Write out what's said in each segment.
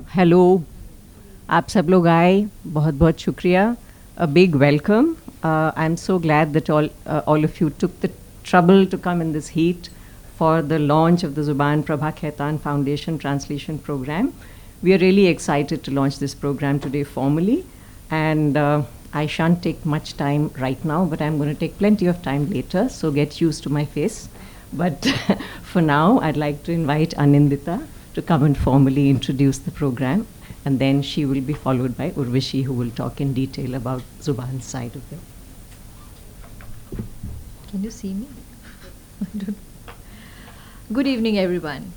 Hello आप सब लोग आए बहुत बहुत शुक्रिया a big welcome. I'm so glad that all of you took the trouble to come in this heat for the launch of the Zubaan Prabha Khaitan Foundation Translation Program. We are really excited to launch this program today formally, and I shan't take much time right now, but I'm going to take plenty of time later, so get used to my face. But for now, I'd like to invite Anindita to come and formally introduce the program, and then she will be followed by Urvashi, who will talk in detail about Zubaan's side of it. Can you see me? Good evening, everyone.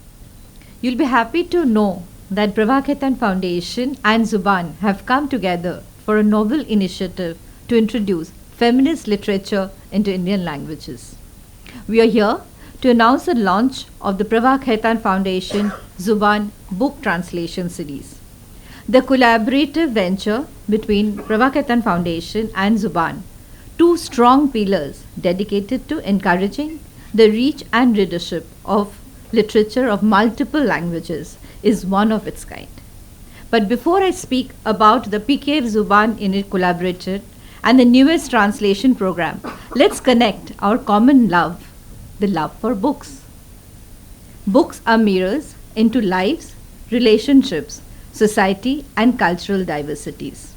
You'll be happy to know that Prabha Khaitan Foundation and Zubaan have come together for a novel initiative to introduce feminist literature into Indian languages. We are here to announce the launch of the Prabha Khaitan Foundation Zubaan book translation series. The collaborative venture between Prabha Khaitan Foundation and Zubaan, two strong pillars dedicated to encouraging the reach and readership of literature of multiple languages, is one of its kind. But before I speak about the PKF Zubaan in it collaborated and the newest translation program, let's connect our common love, the love for books. Books are mirrors into lives, relationships, society, and cultural diversities.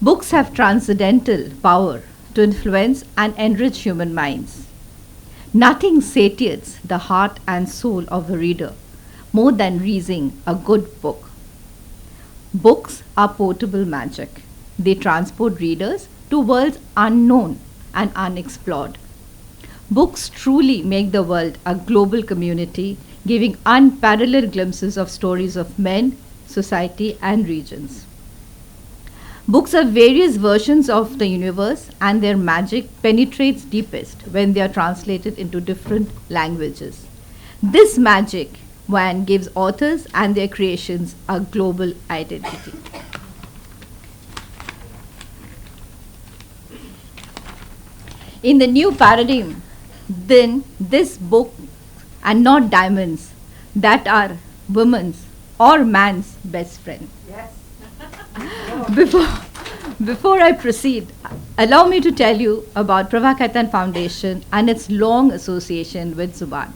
Books have transcendental power to influence and enrich human minds. Nothing satiates the heart and soul of a reader more than reading a good book. Books are portable magic. They transport readers to worlds unknown and unexplored. Books truly make the world a global community, giving unparalleled glimpses of stories of men, society, and regions. Books are various versions of the universe, and their magic penetrates deepest when they are translated into different languages. This magic one gives authors and their creations a global identity. In the new paradigm, then this book and not diamonds that are women's or man's best friend. Yes. Before I proceed, allow me to tell you about Prabha Khaitan Foundation and its long association with Zubaan.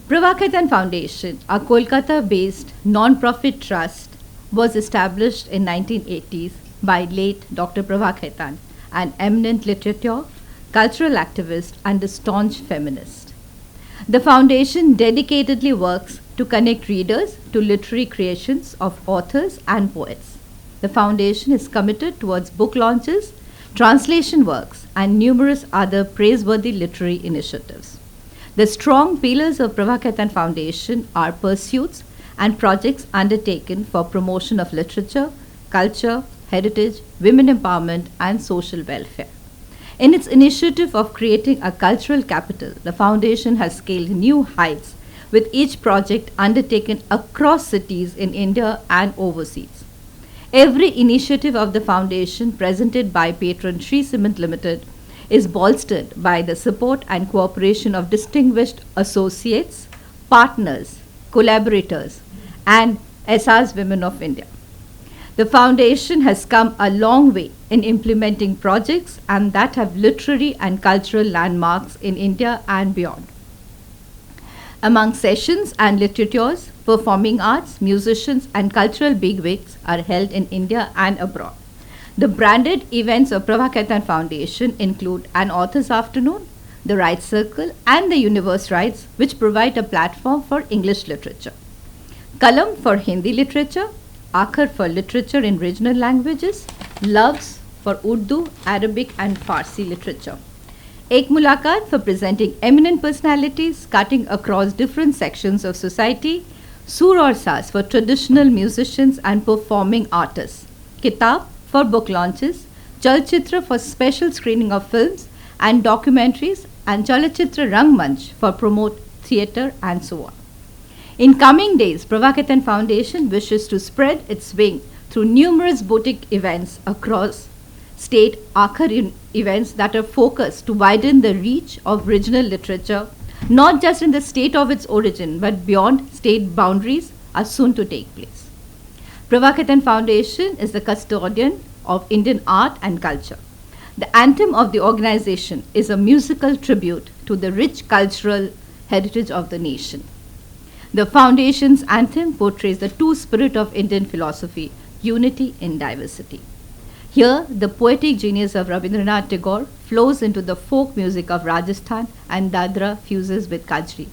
Prabha Khaitan Foundation, a Kolkata-based non-profit trust, was established in 1980s by late Dr. Prabha Khaitan, an eminent literature, cultural activist, and a staunch feminist. The foundation dedicatedly works to connect readers to literary creations of authors and poets. The foundation is committed towards book launches, translation works, and numerous other praiseworthy literary initiatives. The strong pillars of Prabha Khaitan Foundation are pursuits and projects undertaken for promotion of literature, culture, heritage, women empowerment, and social welfare. In its initiative of creating a cultural capital, the foundation has scaled new heights with each project undertaken across cities in India and overseas. Every initiative of the foundation presented by patron Sri Cement Limited is bolstered by the support and cooperation of distinguished associates, partners, collaborators, and SR's Women of India. The foundation has come a long way in implementing projects and that have literary and cultural landmarks in India and beyond. Among sessions and literatures, performing arts, musicians, and cultural bigwigs are held in India and abroad. The branded events of Prabha Khaitan Foundation include an Authors Afternoon, the Rights Circle, and the Universe Rights, which provide a platform for English literature. Kalam for Hindi literature, Akhar for literature in regional languages, Loves for Urdu, Arabic, and Farsi literature. Ek Mulaqat for presenting eminent personalities cutting across different sections of society, Sur aur Saas for traditional musicians and performing artists, Kitab for book launches, Chalchitra for special screening of films and documentaries, and Chalachitra Rangmanch for promote theatre and so on. In coming days, Prabha Khaitan Foundation wishes to spread its wing through numerous boutique events across state Akhar events that are focused to widen the reach of regional literature, not just in the state of its origin, but beyond state boundaries, are soon to take place. Prabha Khaitan Foundation is the custodian of Indian art and culture. The anthem of the organization is a musical tribute to the rich cultural heritage of the nation. The foundation's anthem portrays the true spirit of Indian philosophy, unity in diversity. Here, the poetic genius of Rabindranath Tagore flows into the folk music of Rajasthan and Dadra fuses with Kajri.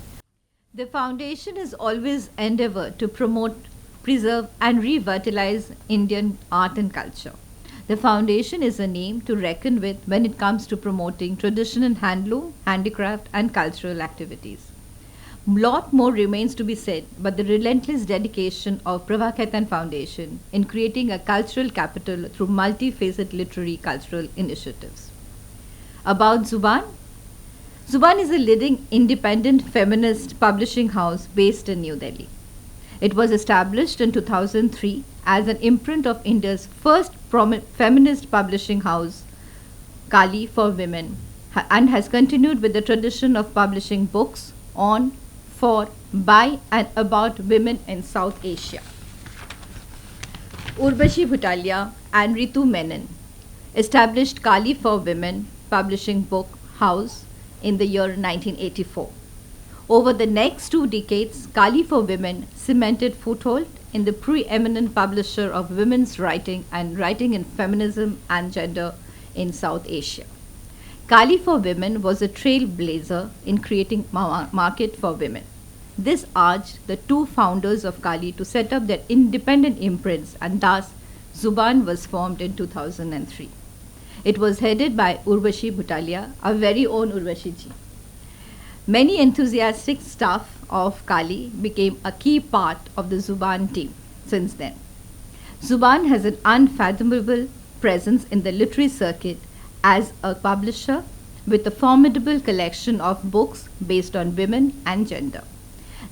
The foundation has always endeavored to promote, preserve, and revitalize Indian art and culture. The foundation is a name to reckon with when it comes to promoting traditional handloom, handicraft, and cultural activities. Lot more remains to be said, but the relentless dedication of Prabha Khaitan Foundation in creating a cultural capital through multifaceted literary cultural initiatives. About Zubaan. Zubaan is a leading independent feminist publishing house based in New Delhi. It was established in 2003 as an imprint of India's first feminist publishing house, Kali for Women, and has continued with the tradition of publishing books on, for, by, and about women in South Asia. Urvashi Bhutalia and Ritu Menon established Kali for Women publishing book house in the year 1984. Over the next 2 decades, Kali for Women cemented foothold in the preeminent publisher of women's writing and writing in feminism and gender in South Asia. Kali for Women was a trailblazer in creating market for women. This urged the 2 founders of Kali to set up their independent imprints, and thus Zubaan was formed in 2003. It was headed by Urvashi Bhutalia, our very own Urvashi ji. Many enthusiastic staff of Kali became a key part of the Zubaan team since then. Zubaan has an unfathomable presence in the literary circuit as a publisher with a formidable collection of books based on women and gender.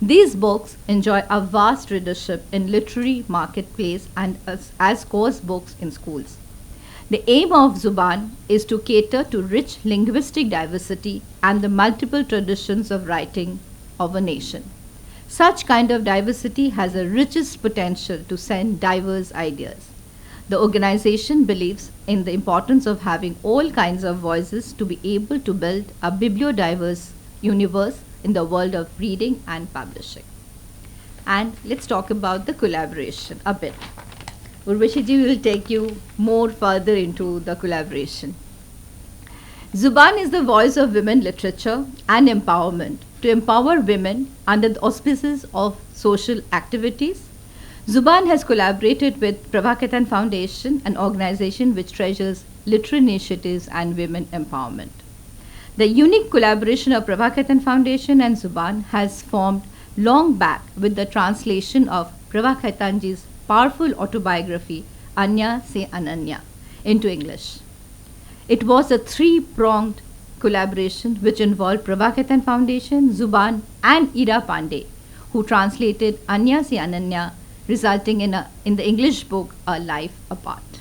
These books enjoy a vast readership in literary marketplace and as course books in schools. The aim of Zubaan is to cater to rich linguistic diversity and the multiple traditions of writing of a nation. Such kind of diversity has the richest potential to send diverse ideas. The organization believes in the importance of having all kinds of voices to be able to build a bibliodiverse universe in the world of reading and publishing. And let's talk about the collaboration a bit. Urvashi ji will take you more further into the collaboration. Zubaan is the voice of women literature and empowerment to empower women under the auspices of social activities. Zubaan has collaborated with Prabha Khaitan Foundation, an organization which treasures literary initiatives and women empowerment. The unique collaboration of Prabha Khaitan Foundation and Zubaan has formed long back with the translation of Prabha Khaitan ji's powerful autobiography, Anya Se Ananya, into English. It was a 3-pronged collaboration which involved Prabha Khaitan Foundation, Zubaan, and Ira Pandey, who translated Anya Se Ananya, resulting in the English book, A Life Apart.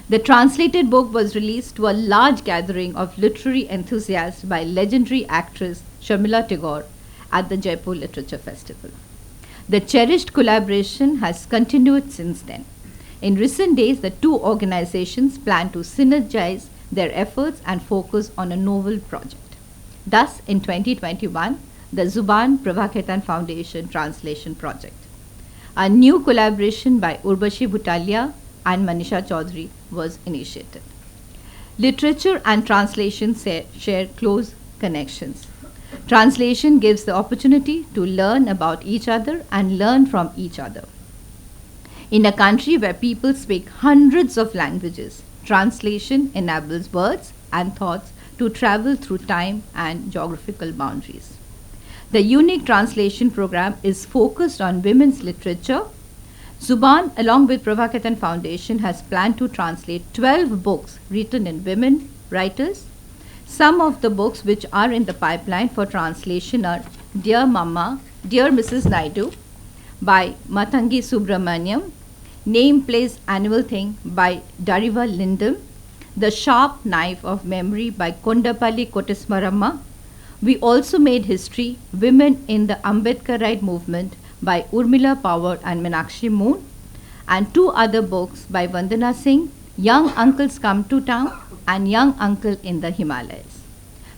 The translated book was released to a large gathering of literary enthusiasts by legendary actress Sharmila Tagore at the Jaipur Literature Festival. The cherished collaboration has continued since then. In recent days, the 2 organizations plan to synergize their efforts and focus on a novel project. Thus, in 2021, the Zubaan Prabha Khaitan Foundation Translation Project. A new collaboration by Urvashi Bhutalia and Manisha Chaudhary was initiated. Literature and translation share close connections. Translation gives the opportunity to learn about each other and learn from each other. In a country where people speak hundreds of languages, translation enables words and thoughts to travel through time and geographical boundaries. The unique translation program is focused on women's literature. Zubaan, along with Prabha Khaitan Foundation, has planned to translate 12 books written in women writers. Some of the books which are in the pipeline for translation are Dear Mama, Dear Mrs. Naidu by Mathangi Subramaniam, Name, Place, Annual Thing by Dariva Lindam, The Sharp Knife of Memory by Kondapalli Kotesmaramma. We also made history, Women in the Ambedkarite Movement by Urmila Power and Meenakshi Moon, and 2 other books by Vandana Singh, Young Uncles Come to Town and Young Uncle in the Himalayas.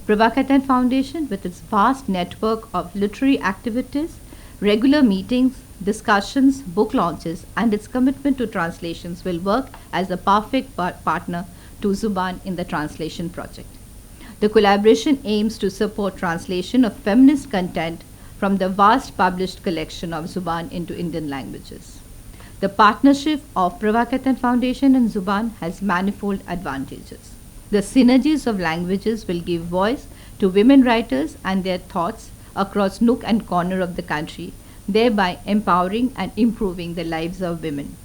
Prabha Khaitan Foundation, with its vast network of literary activities, regular meetings, discussions, book launches, and its commitment to translations will work as a perfect partner to Zubaan in the translation project. The collaboration aims to support translation of feminist content from the vast published collection of Zubaan into Indian languages. The partnership of Prabha Khaitan Foundation and Zubaan has manifold advantages. The synergies of languages will give voice to women writers and their thoughts across nook and corner of the country, thereby empowering and improving the lives of women.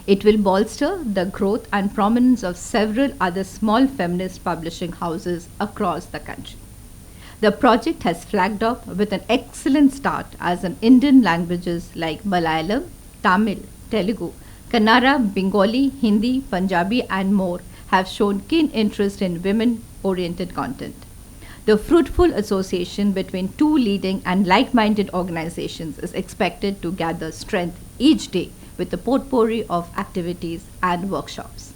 It will bolster the growth and prominence of several other small feminist publishing houses across the country. The project has flagged off with an excellent start as in Indian languages like Malayalam, Tamil, Telugu, Kannada, Bengali, Hindi, Punjabi, and more have shown keen interest in women-oriented content. The fruitful association between 2 leading and like-minded organizations is expected to gather strength each day with a potpourri of activities and workshops.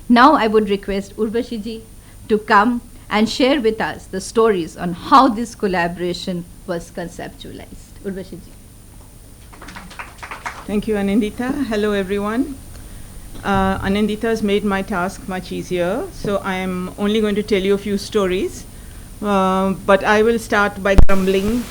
Now I would request Urvashi ji to come and share with us the stories on how this collaboration was conceptualized. Urvashi ji. Thank you, Anindita. Hello, everyone. Anindita has made my task much easier, so I am only going to tell you a few stories. But I will start by grumbling.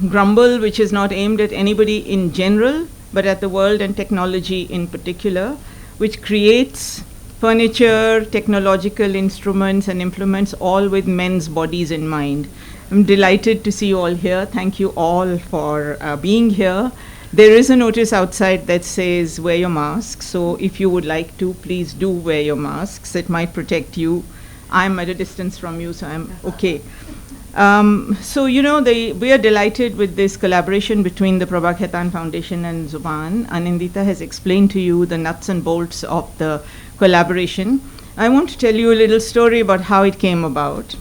Grumble, which is not aimed at anybody in general, but at the world and technology in particular, which creates furniture, technological instruments and implements, all with men's bodies in mind. I'm delighted to see you all here. Thank you all for being here. There is a notice outside that says wear your masks, so if you would like to, please do wear your masks. It might protect you. I'm at a distance from you, so I'm okay. So, you know, we are delighted with this collaboration between the Prabha Khaitan Foundation and Zubaan. Anindita has explained to you the nuts and bolts of the collaboration. I want to tell you a little story about how it came about.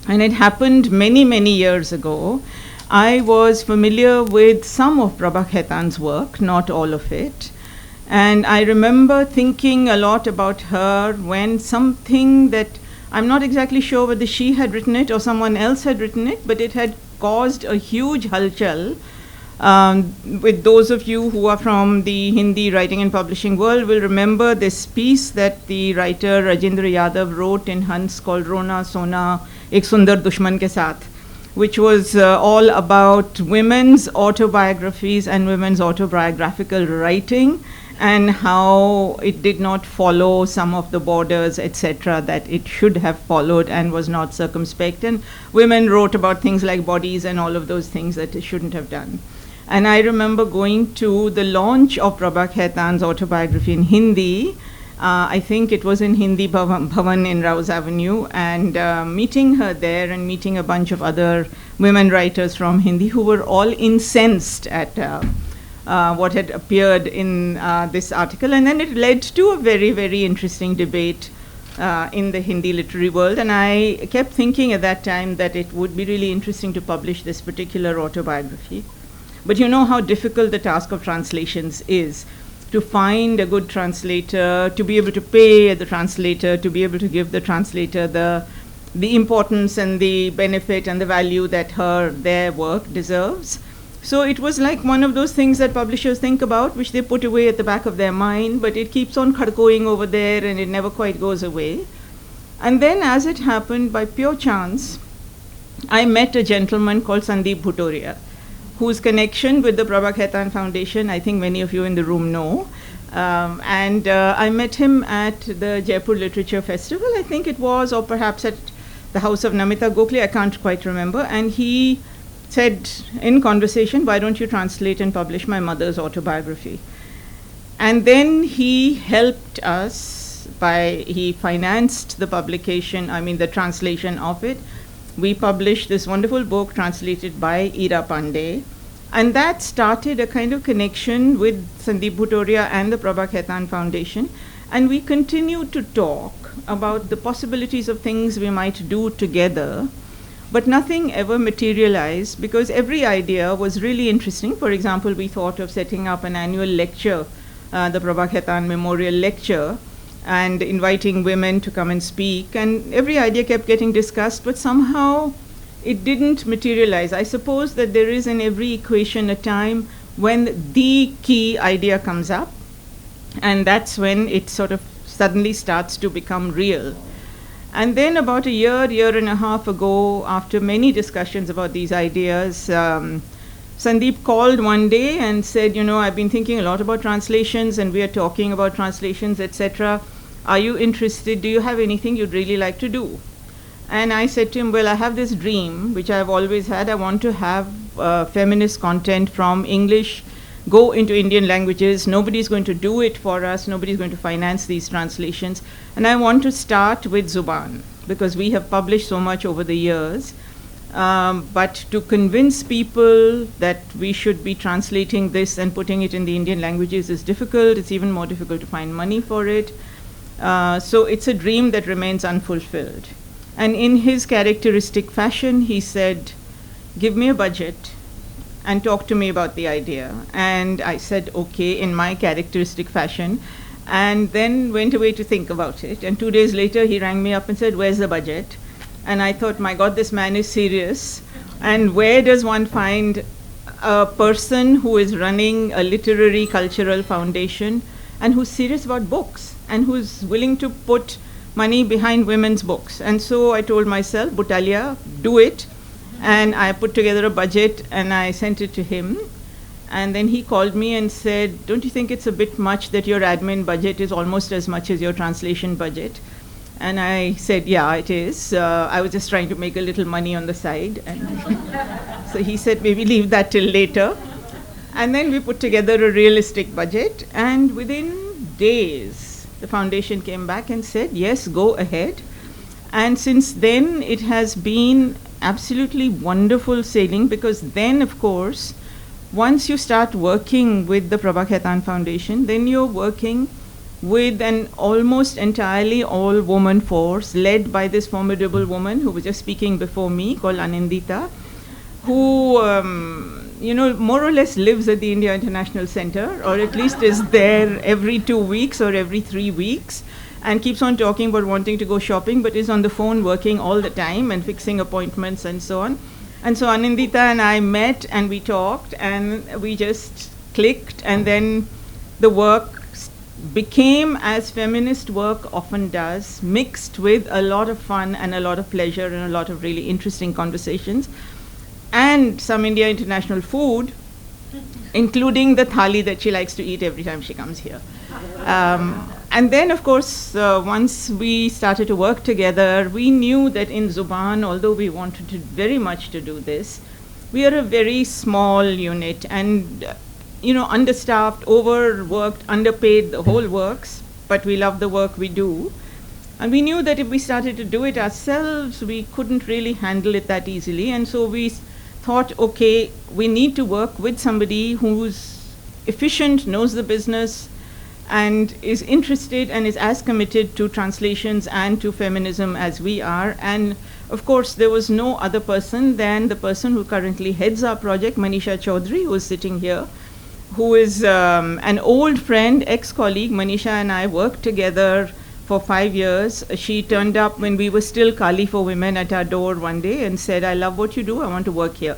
And it happened many, many years ago. I was familiar with some of Prabha Khaitan's work, not all of it. And I remember thinking a lot about her when something that I'm not exactly sure whether she had written it or someone else had written it, but it had caused a huge halchal. With those of you who are from the Hindi writing and publishing world will remember this piece that the writer Rajendra Yadav wrote in Hans called Rona Sona Ek Sundar Dushman Ke Saath, which was all about women's autobiographies and women's autobiographical writing, and how it did not follow some of the borders, etc., that it should have followed and was not circumspect. And women wrote about things like bodies and all of those things that it shouldn't have done. And I remember going to the launch of Prabha Khaitan's autobiography in Hindi. I think it was in Hindi Bhavan in Rouse Avenue, and meeting her there and meeting a bunch of other women writers from Hindi who were all incensed at what had appeared in this article. And then it led to a very, very interesting debate in the Hindi literary world. And I kept thinking at that time that it would be really interesting to publish this particular autobiography. But you know how difficult the task of translations is. To find a good translator, to be able to pay the translator, to be able to give the translator the importance and the benefit and the value that their work deserves. So it was like one of those things that publishers think about, which they put away at the back of their mind, but it keeps on khadkoing over there and it never quite goes away. And then, as it happened, by pure chance, I met a gentleman called Sandeep Bhutoria, whose connection with the Prabha Khaitan Foundation, I think many of you in the room know. And I met him at the Jaipur Literature Festival, I think it was, or perhaps at the house of Namita Gokhale, I can't quite remember. And he said in conversation, why don't you translate and publish my mother's autobiography? And then he helped us he financed the publication, the translation of it. We published this wonderful book translated by Ira Pandey. And that started a kind of connection with Sandeep Bhutoria and the Prabha Khaitan Foundation. And we continued to talk about the possibilities of things we might do together But nothing ever materialized because every idea was really interesting. For example, we thought of setting up an annual lecture, the Prabha Khaitan Memorial Lecture, and inviting women to come and speak. And every idea kept getting discussed, but somehow it didn't materialize. I suppose that there is in every equation a time when the key idea comes up, and that's when it sort of suddenly starts to become real. And then about a year and a half ago, after many discussions about these ideas, Sandeep called one day and said, I've been thinking a lot about translations and we are talking about translations, etc. Are you interested? Do you have anything you'd really like to do? And I said to him, well, I have this dream, which I've always had. I want to have feminist content from English go into Indian languages. Nobody's going to do it for us. Nobody's going to finance these translations. And I want to start with Zubaan, because we have published so much over the years. But to convince people that we should be translating this and putting it in the Indian languages is difficult. It's even more difficult to find money for it. So it's a dream that remains unfulfilled. And in his characteristic fashion, he said, give me a budget and talk to me about the idea. And I said, okay, in my characteristic fashion, and then went away to think about it. And 2 days later, he rang me up and said, where's the budget? And I thought, my God, this man is serious. And where does one find a person who is running a literary cultural foundation and who's serious about books and who's willing to put money behind women's books? And so I told myself, Butalia, do it. And I put together a budget and I sent it to him. And then he called me and said, don't you think it's a bit much that your admin budget is almost as much as your translation budget? And I said, yeah, it is. I was just trying to make a little money on the side. And so he said, maybe leave that till later. And then we put together a realistic budget. And within days, the foundation came back and said, yes, go ahead. And since then, it has been absolutely wonderful sailing, because then, of course, once you start working with the Prabha Khaitan Foundation, then you're working with an almost entirely all-woman force led by this formidable woman who was just speaking before me, called Anindita, who, more or less lives at the India International Center, or at least is there every 2 weeks or every 3 weeks, and keeps on talking about wanting to go shopping, but is on the phone working all the time and fixing appointments and so on. And so Anindita and I met and we talked and we just clicked, and then the work became, as feminist work often does, mixed with a lot of fun and a lot of pleasure and a lot of really interesting conversations, and some India International food, including the thali that she likes to eat every time she comes here. And then, of course, once we started to work together, we knew that in Zubaan, although we wanted to very much to do this, we are a very small unit and, understaffed, overworked, underpaid, the whole works, but we love the work we do. And we knew that if we started to do it ourselves, we couldn't really handle it that easily. And so we thought, okay, we need to work with somebody who's efficient, knows the business, and is interested and is as committed to translations and to feminism as we are. And of course, there was no other person than the person who currently heads our project, Manisha Chaudhary, who is sitting here, who is an old friend, ex-colleague. Manisha and I worked together for 5 years. She turned up when we were still Kali for Women at our door one day and said, I love what you do, I want to work here.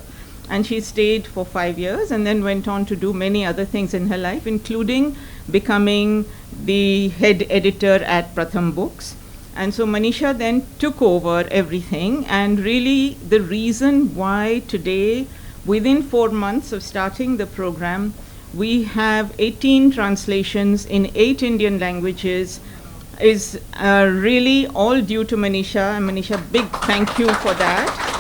And she stayed for 5 years and then went on to do many other things in her life, including becoming the head editor at Pratham Books. And so Manisha then took over everything, and really the reason why today, within 4 months of starting the program, we have 18 translations in 8 Indian languages is really all due to Manisha. And Manisha, big thank you for that.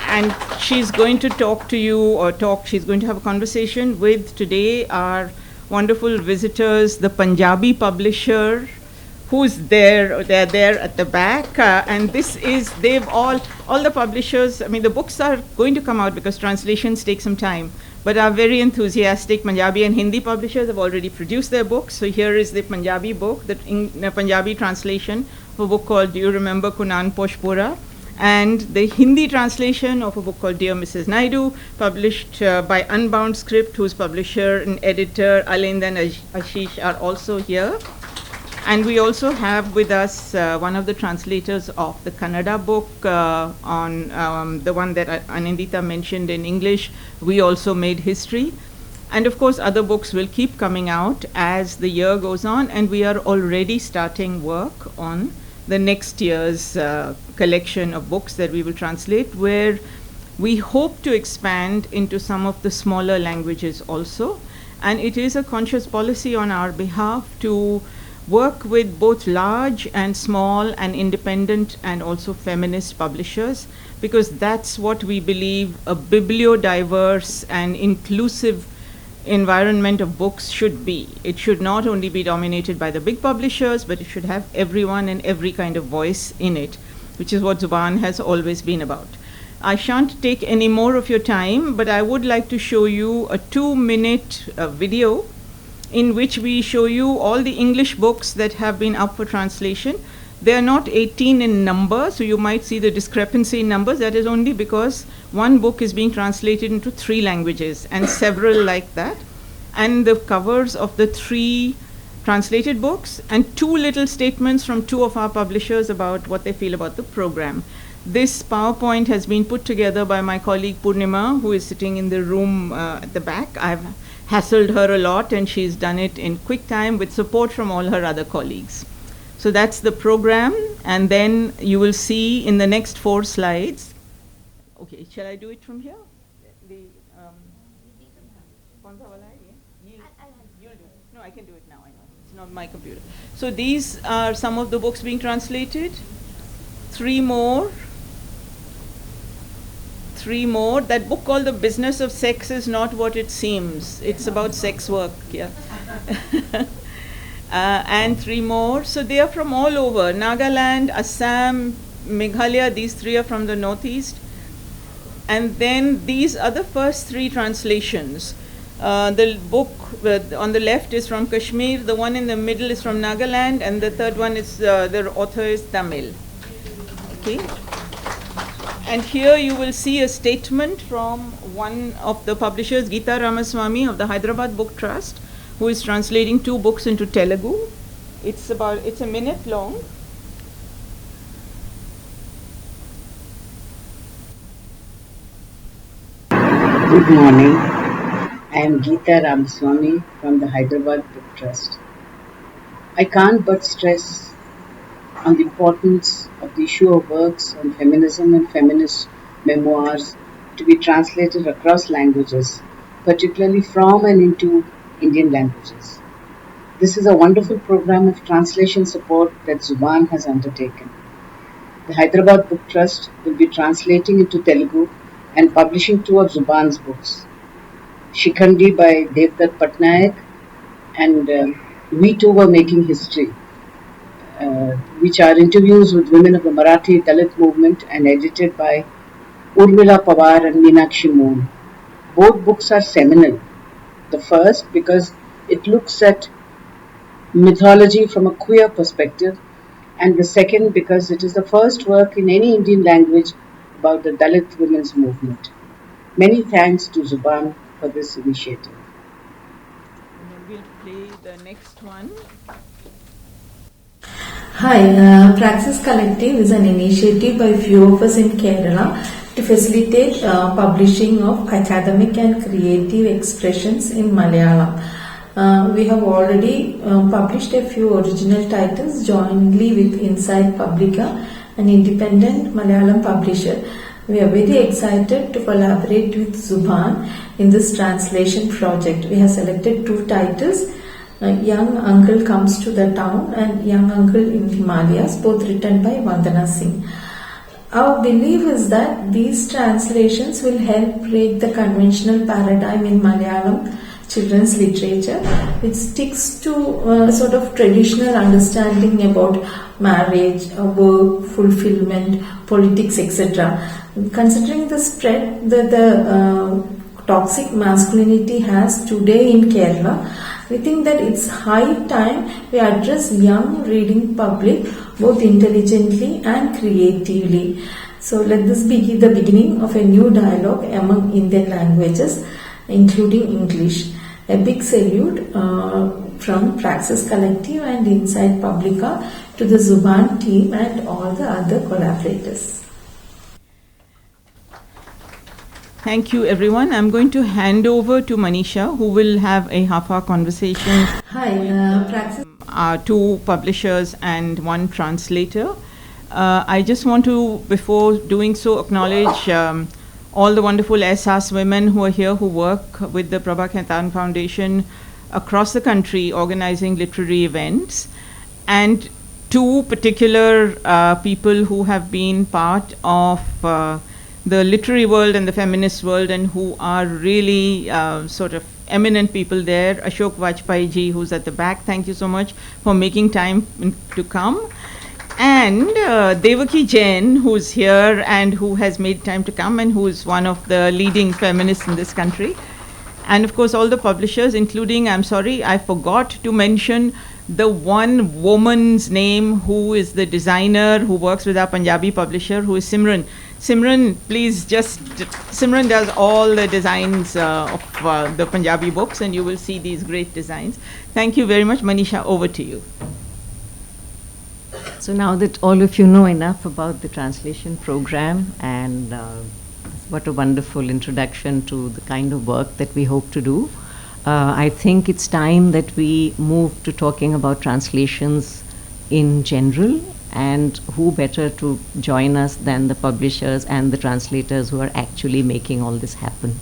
And she's going to talk to you, she's going to have a conversation with today our wonderful visitors, the Punjabi publisher, who's there, they're there at the back. And this is, all the publishers, the books are going to come out because translations take some time. But our very enthusiastic Punjabi and Hindi publishers have already produced their books. So here is the Punjabi book, the Punjabi translation of a book called Do You Remember Kunan Poshpura? and the Hindi translation of a book called Dear Mrs. Naidu, published by Unbound Script, whose publisher and editor Alind and Ashish are also here. And we also have with us one of the translators of the Kannada book on the one that Anindita mentioned in English. We also made history. And of course, other books will keep coming out as the year goes on, and we are already starting work on the next year's collection of books that we will translate, where we hope to expand into some of the smaller languages also. And it is a conscious policy on our behalf to work with both large and small and independent and also feminist publishers, because that's what we believe a bibliodiverse and inclusive environment of books should be. It should not only be dominated by the big publishers, but it should have everyone and every kind of voice in it, which is what Zubaan has always been about. I shan't take any more of your time, but I would like to show you a 2-minute video in which we show you all the English books that have been up for translation. They are not 18 in number, so you might see the discrepancy in numbers. That is only because one book is being translated into 3 languages and several like that. And the covers of the 3 translated books and 2 little statements from 2 of our publishers about what they feel about the program. This PowerPoint has been put together by my colleague Purnima, who is sitting in the room at the back. I've hassled her a lot, and she's done it in quick time with support from all her other colleagues. So that's the program, and then you will see in the next 4 slides. Okay, shall I do it from here? You'll do it. No, I can do it now, I know. It's not my computer. So these are some of the books being translated. 3 more. 3 more. That book called The Business of Sex is not what it seems. It's about sex work, yeah. And 3 more. So they are from all over. Nagaland, Assam, Meghalaya, these 3 are from the northeast. And then these are the first 3 translations. The book on the left is from Kashmir, the one in the middle is from Nagaland, and the third one is, the author is Tamil. Okay. And here you will see a statement from one of the publishers, Geeta Ramaswamy of the Hyderabad Book Trust, who is translating 2 books into Telugu. It's a minute long. Good morning. I am Geeta Ramaswamy from the Hyderabad Book Trust. I can't but stress on the importance of the issue of works on feminism and feminist memoirs to be translated across languages, particularly from and into Indian languages. This is a wonderful program of translation support that Zubaan has undertaken. The Hyderabad Book Trust will be translating into Telugu and publishing 2 of Zubaan's books, Shikhandi by Devdutt Patnaik and We Too Were Making History, which are interviews with women of the Marathi Dalit movement and edited by Urmila Pawar and Meenakshi Moon. Both books are seminal. The first because it looks at mythology from a queer perspective, and the second because it is the first work in any Indian language about the Dalit women's movement. Many thanks to Zubaan for this initiative. And then we'll play the next one. Hi, Praxis Collective is an initiative by few of us in Kerala to facilitate publishing of academic and creative expressions in Malayalam. We have already published a few original titles jointly with Inside Publica, an independent Malayalam publisher. We are very excited to collaborate with Zubaan in this translation project. We have selected 2 titles, Young Uncle Comes to the Town and Young Uncle in Himalayas, both written by Vandana Singh. Our belief is that these translations will help break the conventional paradigm in Malayalam children's literature, which sticks to sort of traditional understanding about marriage, work, fulfillment, politics, etc. Considering the spread that the toxic masculinity has today in Kerala, We think that it's high time we address young reading public both intelligently and creatively. So let this be the beginning of a new dialogue among Indian languages, including English. A big salute from Praxis Collective and Inside Publica to the Zubaan team and all the other collaborators. Thank you, everyone. I'm going to hand over to Manisha, who will have a half-hour conversation. Hi, Praxis. Two publishers and one translator. I just want to, before doing so, acknowledge all the wonderful SAS women who are here, who work with the Prabha Khaitan Foundation across the country, organizing literary events, and two particular people who have been part of the literary world and the feminist world, and who are really sort of eminent people there. Ashok Vajpayee ji, who's at the back, thank you so much for making time to come. And Devaki Jain, who's here and who has made time to come and who is one of the leading feminists in this country. And of course, all the publishers, including, I'm sorry, I forgot to mention the one woman's name who is the designer who works with our Punjabi publisher, who is Simran. Simran, please just, Simran does all the designs of the Punjabi books, and you will see these great designs. Thank you very much. Manisha, over to you. So now that all of you know enough about the translation program, and what a wonderful introduction to the kind of work that we hope to do, I think it's time that we move to talking about translations in general, and who better to join us than the publishers and the translators who are actually making all this happen.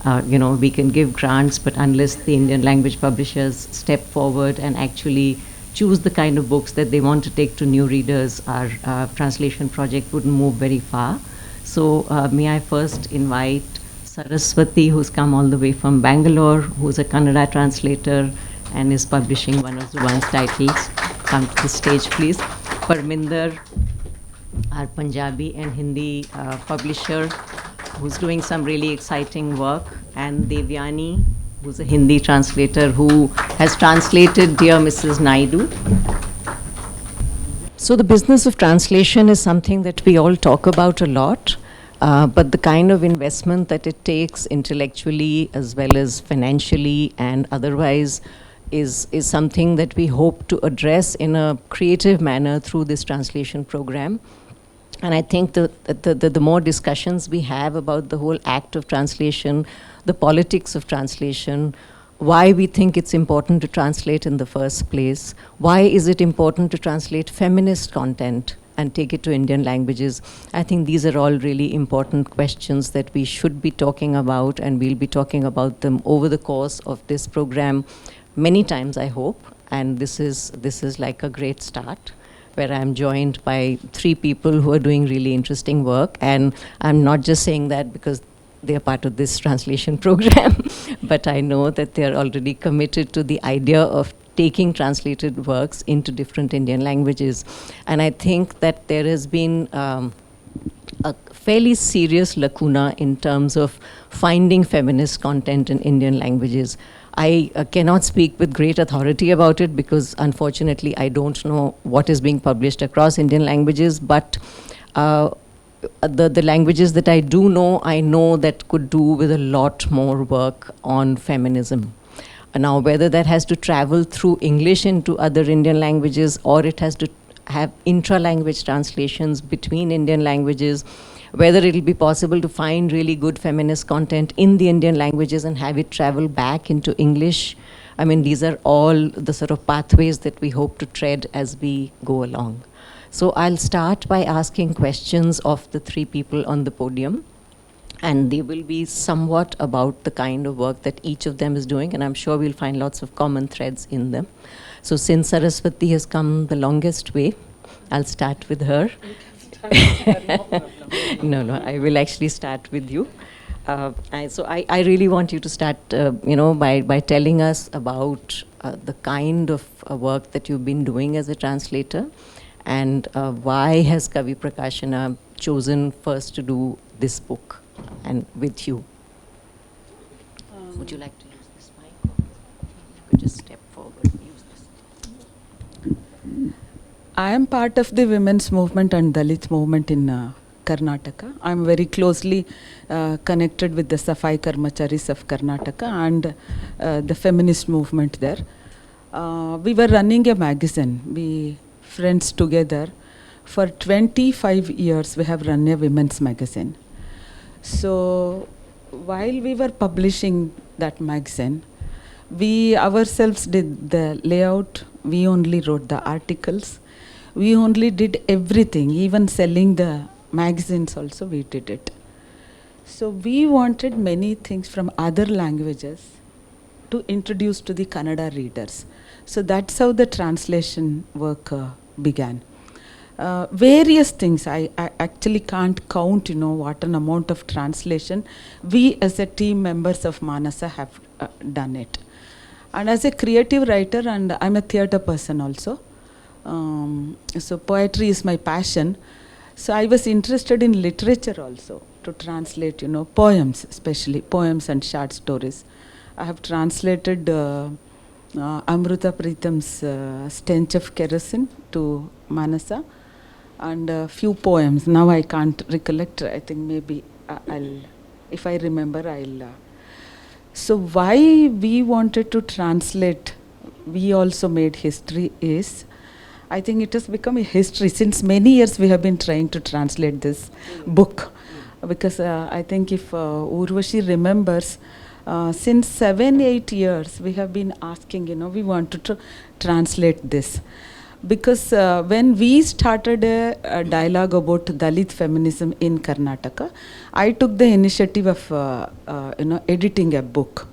We can give grants, but unless the Indian language publishers step forward and actually choose the kind of books that they want to take to new readers, our translation project wouldn't move very far. So may I first invite Saraswati, who's come all the way from Bangalore, who's a Kannada translator and is publishing one of Zubaan's titles. Come to the stage, please. Parminder, our Punjabi and Hindi publisher, who's doing some really exciting work, and Devyani, who's a Hindi translator who has translated Dear Mrs. Naidu. So the business of translation is something that we all talk about a lot, but the kind of investment that it takes intellectually as well as financially and otherwise is something that we hope to address in a creative manner through this translation program. And I think the more discussions we have about the whole act of translation, the politics of translation, why we think it's important to translate in the first place, why is it important to translate feminist content and take it to Indian languages, I think these are all really important questions that we should be talking about, and we'll be talking about them over the course of this program many times, I hope. And this is like a great start, where I'm joined by three people who are doing really interesting work. And I'm not just saying that because they're part of this translation program, but I know that they're already committed to the idea of taking translated works into different Indian languages. And I think that there has been a fairly serious lacuna in terms of finding feminist content in Indian languages. I cannot speak with great authority about it because unfortunately I don't know what is being published across Indian languages, but the languages that I do know, I know that could do with a lot more work on feminism. Now, whether that has to travel through English into other Indian languages, or it has to have intra-language translations between Indian languages, whether it'll be possible to find really good feminist content in the Indian languages and have it travel back into English. I mean, these are all the sort of pathways that we hope to tread as we go along. So I'll start by asking questions of the three people on the podium, and they will be somewhat about the kind of work that each of them is doing, and I'm sure we'll find lots of common threads in them. So since Saraswati has come the longest way, I'll start with her. No, I will actually start with you. So I really want you to start, by telling us about the kind of work that you've been doing as a translator, and why has Kavi Prakashana chosen first to do this book, and with you. Would you like to use this mic? You could just I am part of the women's movement and Dalit movement in Karnataka. I am very closely connected with the Safai Karmacharis of Karnataka and the feminist movement there. We were running a magazine, we friends together. For 25 years we have run a women's magazine. So while we were publishing that magazine, we ourselves did the layout, we only wrote the articles, we only did everything, even selling the magazines also we did it. So we wanted many things from other languages to introduce to the Kannada readers. So that's how the translation work began. Various things, I actually can't count, what an amount of translation we as a team members of Manasa have done it. And as a creative writer, and I'm a theatre person also, so poetry is my passion. So I was interested in literature also, to translate, poems, especially poems and short stories. I have translated Amruta Pritam's Stench of Kerosene to Manasa, and a few poems. Now I can't recollect. I think maybe I'll, if I remember, I'll. So why we wanted to translate, we also made history is, I think it has become a history. Since many years we have been trying to translate this book. Because I think if Urvashi remembers, since 7-8 years we have been asking, we wanted to translate this. Because when we started a dialogue about Dalit feminism in Karnataka, I took the initiative of editing a book.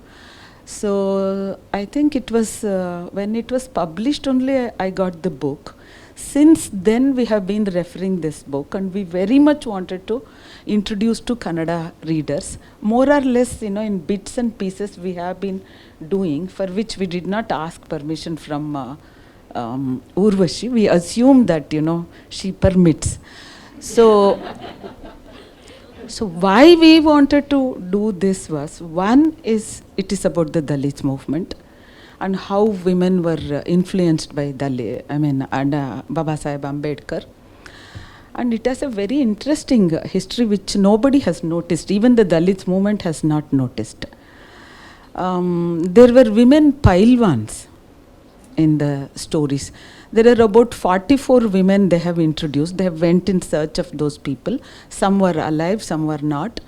So I think it was when it was published only I got the book. Since then we have been referring this book, and we very much wanted to introduce to Kannada readers. More or less, in bits and pieces we have been doing, for which we did not ask permission from Urvashi. We assume that, she permits. So why we wanted to do this was, one is, it is about the Dalit movement and how women were influenced by Dalit, and Baba Saheb Ambedkar. And it has a very interesting history which nobody has noticed, even the Dalit movement has not noticed. There were women Pailwans in the stories. There are about 44 women they have introduced. They have went in search of those people. Some were alive, some were not.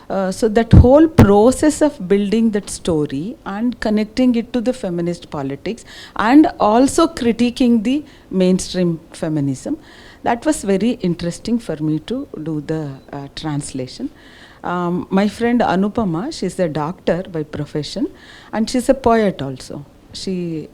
So that whole process of building that story and connecting it to the feminist politics and also critiquing the mainstream feminism, that was very interesting for me to do the translation. My friend Anupama, she's a doctor by profession and she's a poet also. She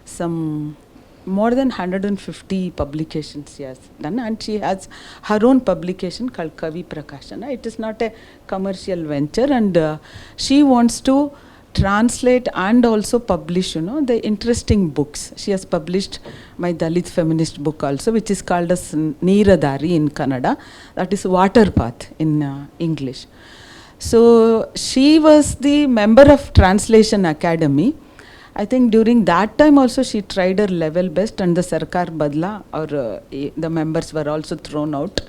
some more than 150 publications she has done, and she has her own publication called Kavi Prakashana. It is not a commercial venture, and she wants to translate and also publish, the interesting books. She has published my Dalit feminist book also, which is called as Neeradari in Kannada, that is Water Path in English. So she was the member of Translation Academy. I think during that time also she tried her level best, and the Sarkar Badla, or the members were also thrown out.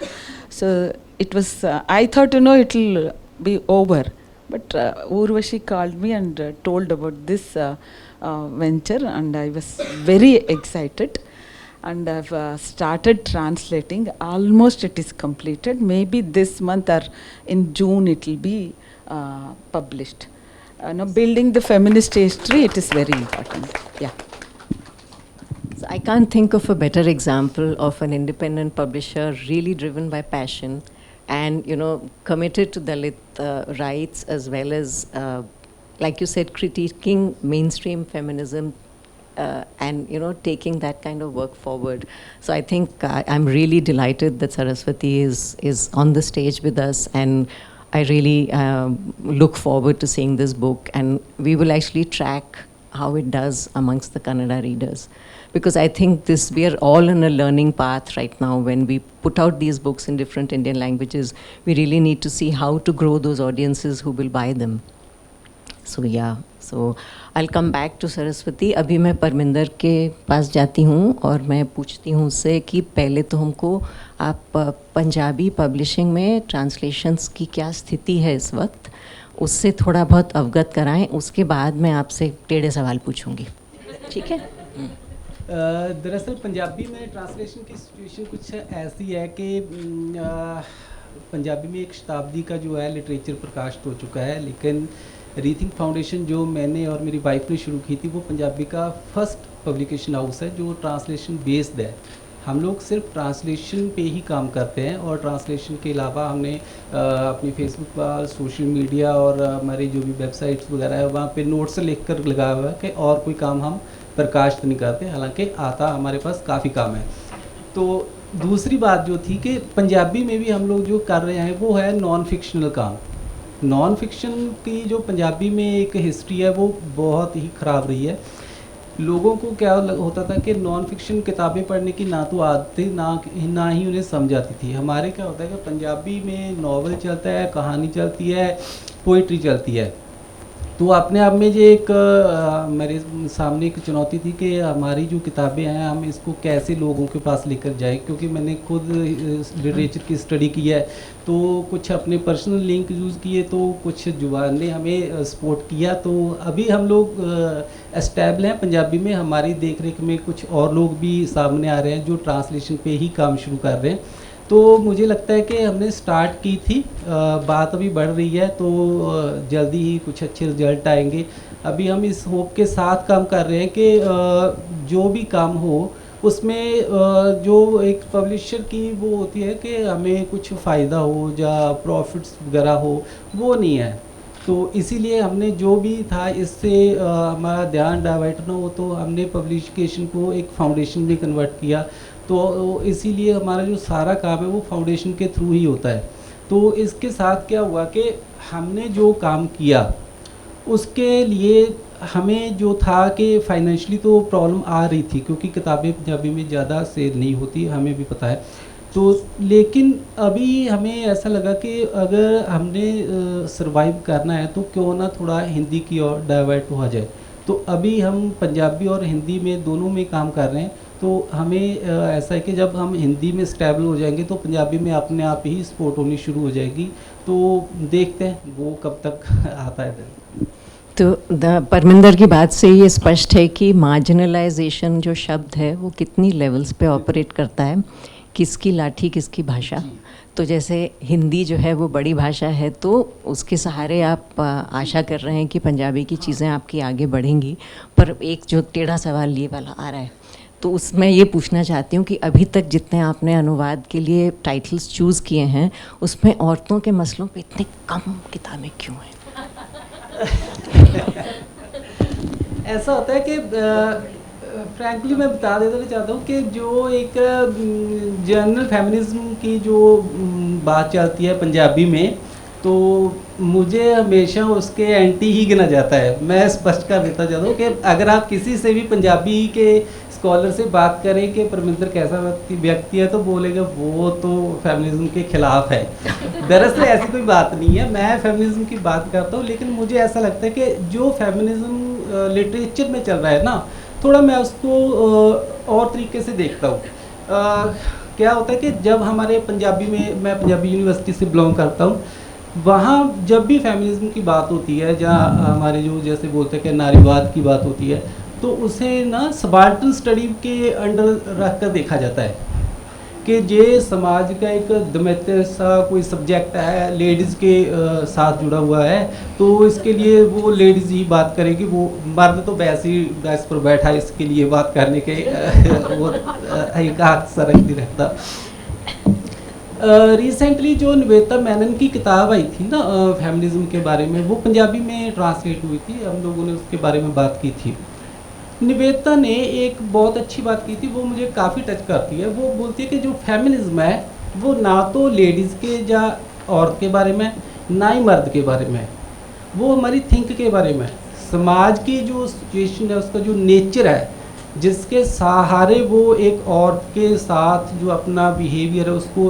So it was, I thought, it will be over. But Urvashi called me and told about this venture, and I was very excited. And I've started translating. Almost it is completed. Maybe this month or in June it will be published. Building the feminist history, it is very important. Yeah. So I can't think of a better example of an independent publisher really driven by passion and, committed to Dalit rights, as well as, like you said, critiquing mainstream feminism and, taking that kind of work forward. So I think I'm really delighted that Saraswati is on the stage with us, and I really look forward to seeing this book, and we will actually track how it does amongst the Kannada readers. Because I think we are all on a learning path right now. When we put out these books in different Indian languages, we really need to see how to grow those audiences who will buy them. So I come back to Saraswati. अभी मैं परमिंदर के पास जाती हूँ और मैं पूछती हूँ उससे कि पहले तो हमको आप पंजाबी पब्लिशिंग में ट्रांसलेशंस की क्या स्थिति है इस वक्त, उससे थोड़ा बहुत अवगत कराएं. उसके बाद मैं आपसे टेढ़े सवाल पूछूंगी, ठीक है? दरअसल पंजाबी में ट्रांसलेशन की सिचुएशन कुछ ऐसी है कि पंजाबी में एक शताब्दी का जो है लिटरेचर प्रकाशित हो चुका है, लेकिन रीथिंक फाउंडेशन जो मैंने और मेरी वाइफ ने शुरू की थी वो पंजाबी का फर्स्ट पब्लिकेशन हाउस है जो ट्रांसलेशन बेस्ड है. हम लोग सिर्फ ट्रांसलेशन पे ही काम करते हैं और ट्रांसलेशन के अलावा हमने अपनी फेसबुक पर, सोशल मीडिया और हमारी जो भी वेबसाइट्स वगैरह है वहाँ पे नोट्स लिख कर लगाया हुआ है कि और कोई काम हम प्रकाशित नहीं करते, हालांकि आता हमारे पास काफ़ी काम है. तो दूसरी बात जो थी कि पंजाबी में भी हम लोग जो कर रहे हैं वो है नॉन फिक्शनल काम. नॉन फिक्शन की जो पंजाबी में एक हिस्ट्री है वो बहुत ही ख़राब रही है. लोगों को क्या होता था कि नॉन फिक्शन किताबें पढ़ने की ना तो आदत थी ना ही उन्हें समझ आती थी. हमारे क्या होता है कि पंजाबी में नावल चलता है, कहानी चलती है, पोइट्री चलती है. तो अपने आप में ये एक मेरे सामने एक चुनौती थी कि हमारी जो किताबें हैं हम इसको कैसे लोगों के पास लेकर जाएं, क्योंकि मैंने खुद लिटरेचर की स्टडी की है. तो कुछ अपने पर्सनल लिंक यूज़ किए, तो कुछ जुबान ने हमें सपोर्ट किया. तो अभी हम लोग एस्टेबल हैं पंजाबी में. हमारी देख रेख में कुछ और लोग भी सामने आ रहे हैं जो ट्रांसलेशन पे ही काम शुरू कर रहे हैं. तो मुझे लगता है कि हमने स्टार्ट की थी, बात अभी बढ़ रही है, तो जल्दी ही कुछ अच्छे रिजल्ट आएंगे. अभी हम इस होप के साथ काम कर रहे हैं कि जो भी काम हो उसमें जो एक पब्लिशर की वो होती है कि हमें कुछ फ़ायदा हो या प्रॉफिट्स वगैरह हो, वो नहीं है. तो इसीलिए हमने जो भी था इससे हमारा ध्यान डाइवर्ट ना हो, तो हमने पब्लिकेशन को एक फाउंडेशन में कन्वर्ट किया. तो इसीलिए हमारा जो सारा काम है वो फाउंडेशन के थ्रू ही होता है. तो इसके साथ क्या हुआ कि हमने जो काम किया उसके लिए हमें जो था कि फाइनेंशियली तो प्रॉब्लम आ रही थी, क्योंकि किताबें पंजाबी में ज़्यादा सेल नहीं होती, हमें भी पता है. तो लेकिन अभी हमें ऐसा लगा कि अगर हमने सरवाइव करना है तो क्यों ना थोड़ा हिंदी की ओर डाइवर्ट हो जाए. तो अभी हम पंजाबी और हिंदी में दोनों में काम कर रहे हैं. तो हमें ऐसा है कि जब हम हिंदी में स्टेबल हो जाएंगे तो पंजाबी में अपने आप ही सपोर्ट होनी शुरू हो जाएगी. तो देखते हैं वो कब तक आता है. तो परमिंदर की बात से ये स्पष्ट है कि मार्जिनलाइजेशन जो शब्द है वो कितनी लेवल्स पे ऑपरेट करता है, किसकी लाठी किसकी भाषा. तो जैसे हिंदी जो है वो बड़ी भाषा है, तो उसके सहारे आप आशा कर रहे हैं कि पंजाबी की चीज़ें आपकी आगे बढ़ेंगी. पर एक जो टेढ़ा सवाल ये वाला आ रहा है, तो उसमें ये पूछना चाहती हूँ कि अभी तक जितने आपने अनुवाद के लिए टाइटल्स चूज़ किए हैं उसमें औरतों के मसलों पे इतनी कम किताबें क्यों हैं? ऐसा होता है कि फ्रैंकली मैं बता देना चाहता हूँ कि जो एक जनरल फेमिनिज्म की जो बात चलती है पंजाबी में, तो मुझे हमेशा उसके एंटी ही गिना जाता है. मैं स्पष्ट कर देता चाहता हूँ कि अगर आप किसी से भी पंजाबी के स्कॉलर से बात करें कि परमिंदर कैसा व्यक्ति है, तो बोलेगा वो तो फेमिनिज्म के खिलाफ है. दरअसल ऐसी कोई बात नहीं है, मैं फेमिनिज्म की बात करता हूँ, लेकिन मुझे ऐसा लगता है कि जो फेमिनिज्म लिटरेचर में चल रहा है ना, थोड़ा मैं उसको और तरीके से देखता हूँ. क्या होता है कि जब हमारे पंजाबी में, मैं पंजाबी यूनिवर्सिटी से बिलोंग करता हूँ, वहाँ जब भी फेमिनिज्म की बात होती है, जहाँ हमारे जो जैसे बोलते हैं कि नारीवाद की बात होती है, तो उसे ना सबाल्टन स्टडी के अंडर रख कर देखा जाता है कि ये समाज का एक दमैत्य सा कोई सब्जेक्ट है, लेडीज़ के साथ जुड़ा हुआ है, तो इसके लिए वो लेडीज़ ही बात करेगी, वो मर्द तो वैसे ही डेस्क पर बैठा है इसके लिए बात करने के वो एक हाथ सरक नहीं रहता. रिसेंटली जो निवेदिता मेनन की किताब आई थी ना फेमिनिज्म के बारे में, वो पंजाबी में ट्रांसलेट हुई थी, हम लोगों ने उसके बारे में बात की थी. निवेदिता ने एक बहुत अच्छी बात की थी, वो मुझे काफ़ी टच करती है. वो बोलती है कि जो फेमिनिज्म है वो ना तो लेडीज़ के या औरत के बारे में, ना ही मर्द के बारे में, वो हमारी थिंक के बारे में, समाज की जो सिचुएशन है, उसका जो नेचर है, जिसके सहारे वो एक औरत के साथ जो अपना बिहेवियर है उसको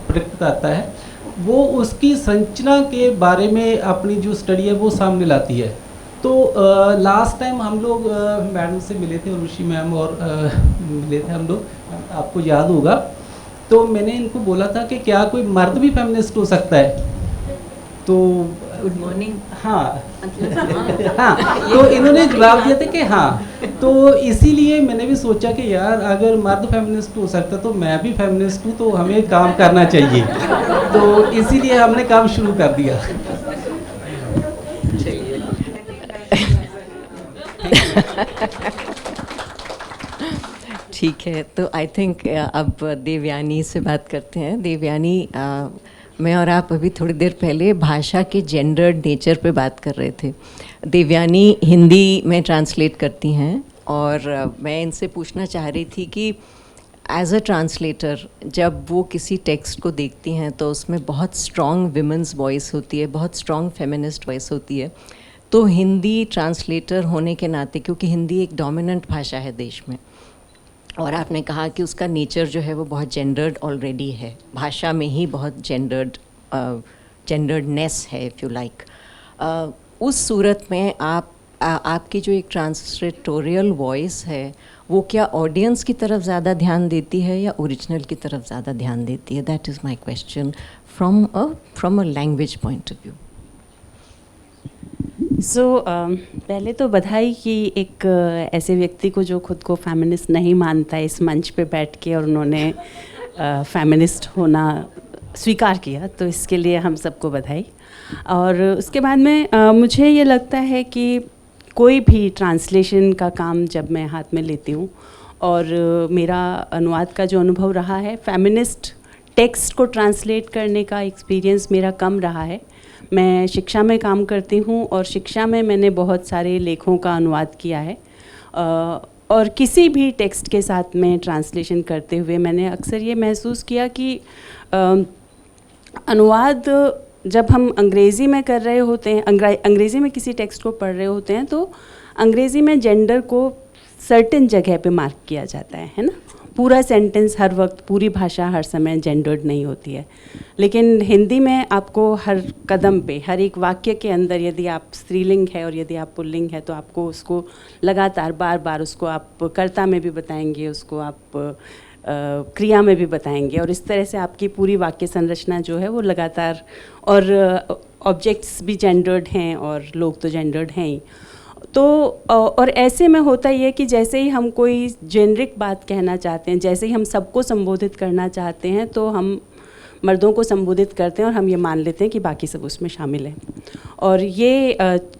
प्रेडिक्ट करता है, वो उसकी संरचना के बारे में अपनी जो स्टडी है वो सामने लाती है. तो लास्ट टाइम हम लोग मैडम से मिले थे, ऋषि मैम और मिले थे हम लोग, आपको याद होगा। तो मैंने इनको बोला था कि क्या कोई मर्द भी फेमिनिस्ट हो सकता है? तो गुड मॉर्निंग। हाँ हाँ, तो इन्होंने जवाब दिया था कि हाँ। तो इसीलिए मैंने भी सोचा कि यार अगर मर्द फेमिनिस्ट हो सकता तो मैं भी फेमिनिस्ट हूँ, तो हमें काम करना चाहिए। तो इसीलिए हमने काम शुरू कर दिया। ठीक है, तो आई थिंक अब देवयानी से बात करते हैं। देवयानी, मैं और आप अभी थोड़ी देर पहले भाषा के जेंडर्ड नेचर पे बात कर रहे थे। देवयानी हिंदी में ट्रांसलेट करती हैं और मैं इनसे पूछना चाह रही थी कि एज अ ट्रांसलेटर जब वो किसी टेक्स्ट को देखती हैं तो उसमें बहुत स्ट्रॉन्ग विमेंस वॉइस होती है, बहुत स्ट्रॉन्ग फेमिनिस्ट वॉइस होती है। तो हिंदी ट्रांसलेटर होने के नाते, क्योंकि हिंदी एक डोमिनेंट भाषा है देश में, और आपने कहा कि उसका नेचर जो है वो बहुत जेंडर्ड ऑलरेडी है, भाषा में ही बहुत जेंडर्डनेस है इफ़ यू लाइक। उस सूरत में आपकी जो एक ट्रांसलेटोरियल वॉइस है वो क्या ऑडियंस की तरफ ज़्यादा ध्यान देती है या ओरिजिनल की तरफ ज़्यादा ध्यान देती है? That is my question from a language point of view. पहले तो बधाई कि एक ऐसे व्यक्ति को जो खुद को फेमिनिस्ट नहीं मानता है इस मंच पे बैठ के और उन्होंने फेमिनिस्ट होना स्वीकार किया, तो इसके लिए हम सबको बधाई। और उसके बाद में मुझे ये लगता है कि कोई भी ट्रांसलेशन का काम जब मैं हाथ में लेती हूँ, और मेरा अनुवाद का जो अनुभव रहा है, फेमिनिस्ट टेक्स्ट को ट्रांसलेट करने का एक्सपीरियंस मेरा कम रहा है। मैं शिक्षा में काम करती हूँ और शिक्षा में मैंने बहुत सारे लेखों का अनुवाद किया है, और किसी भी टेक्स्ट के साथ में ट्रांसलेशन करते हुए मैंने अक्सर ये महसूस किया कि अनुवाद जब हम अंग्रेज़ी में कर रहे होते हैं, अंग्रेज़ी में किसी टेक्स्ट को पढ़ रहे होते हैं, तो अंग्रेज़ी में जेंडर को सर्टेन जगह पे मार्क किया जाता है ना। पूरा सेंटेंस हर वक्त, पूरी भाषा हर समय जेंडर्ड नहीं होती है। लेकिन हिंदी में आपको हर कदम पे, हर एक वाक्य के अंदर, यदि आप स्त्रीलिंग है और यदि आप पुल्लिंग है, तो आपको उसको लगातार बार बार उसको आप कर्ता में भी बताएंगे, उसको आप क्रिया में भी बताएंगे, और इस तरह से आपकी पूरी वाक्य संरचना जो है वो लगातार, और ऑब्जेक्ट्स भी जेंडर्ड हैं और लोग तो जेंडर्ड हैं ही। तो और ऐसे में होता ही है कि जैसे ही हम कोई जेनरिक बात कहना चाहते हैं, जैसे ही हम सबको संबोधित करना चाहते हैं, तो हम मर्दों को संबोधित करते हैं और हम ये मान लेते हैं कि बाकी सब उसमें शामिल हैं। और ये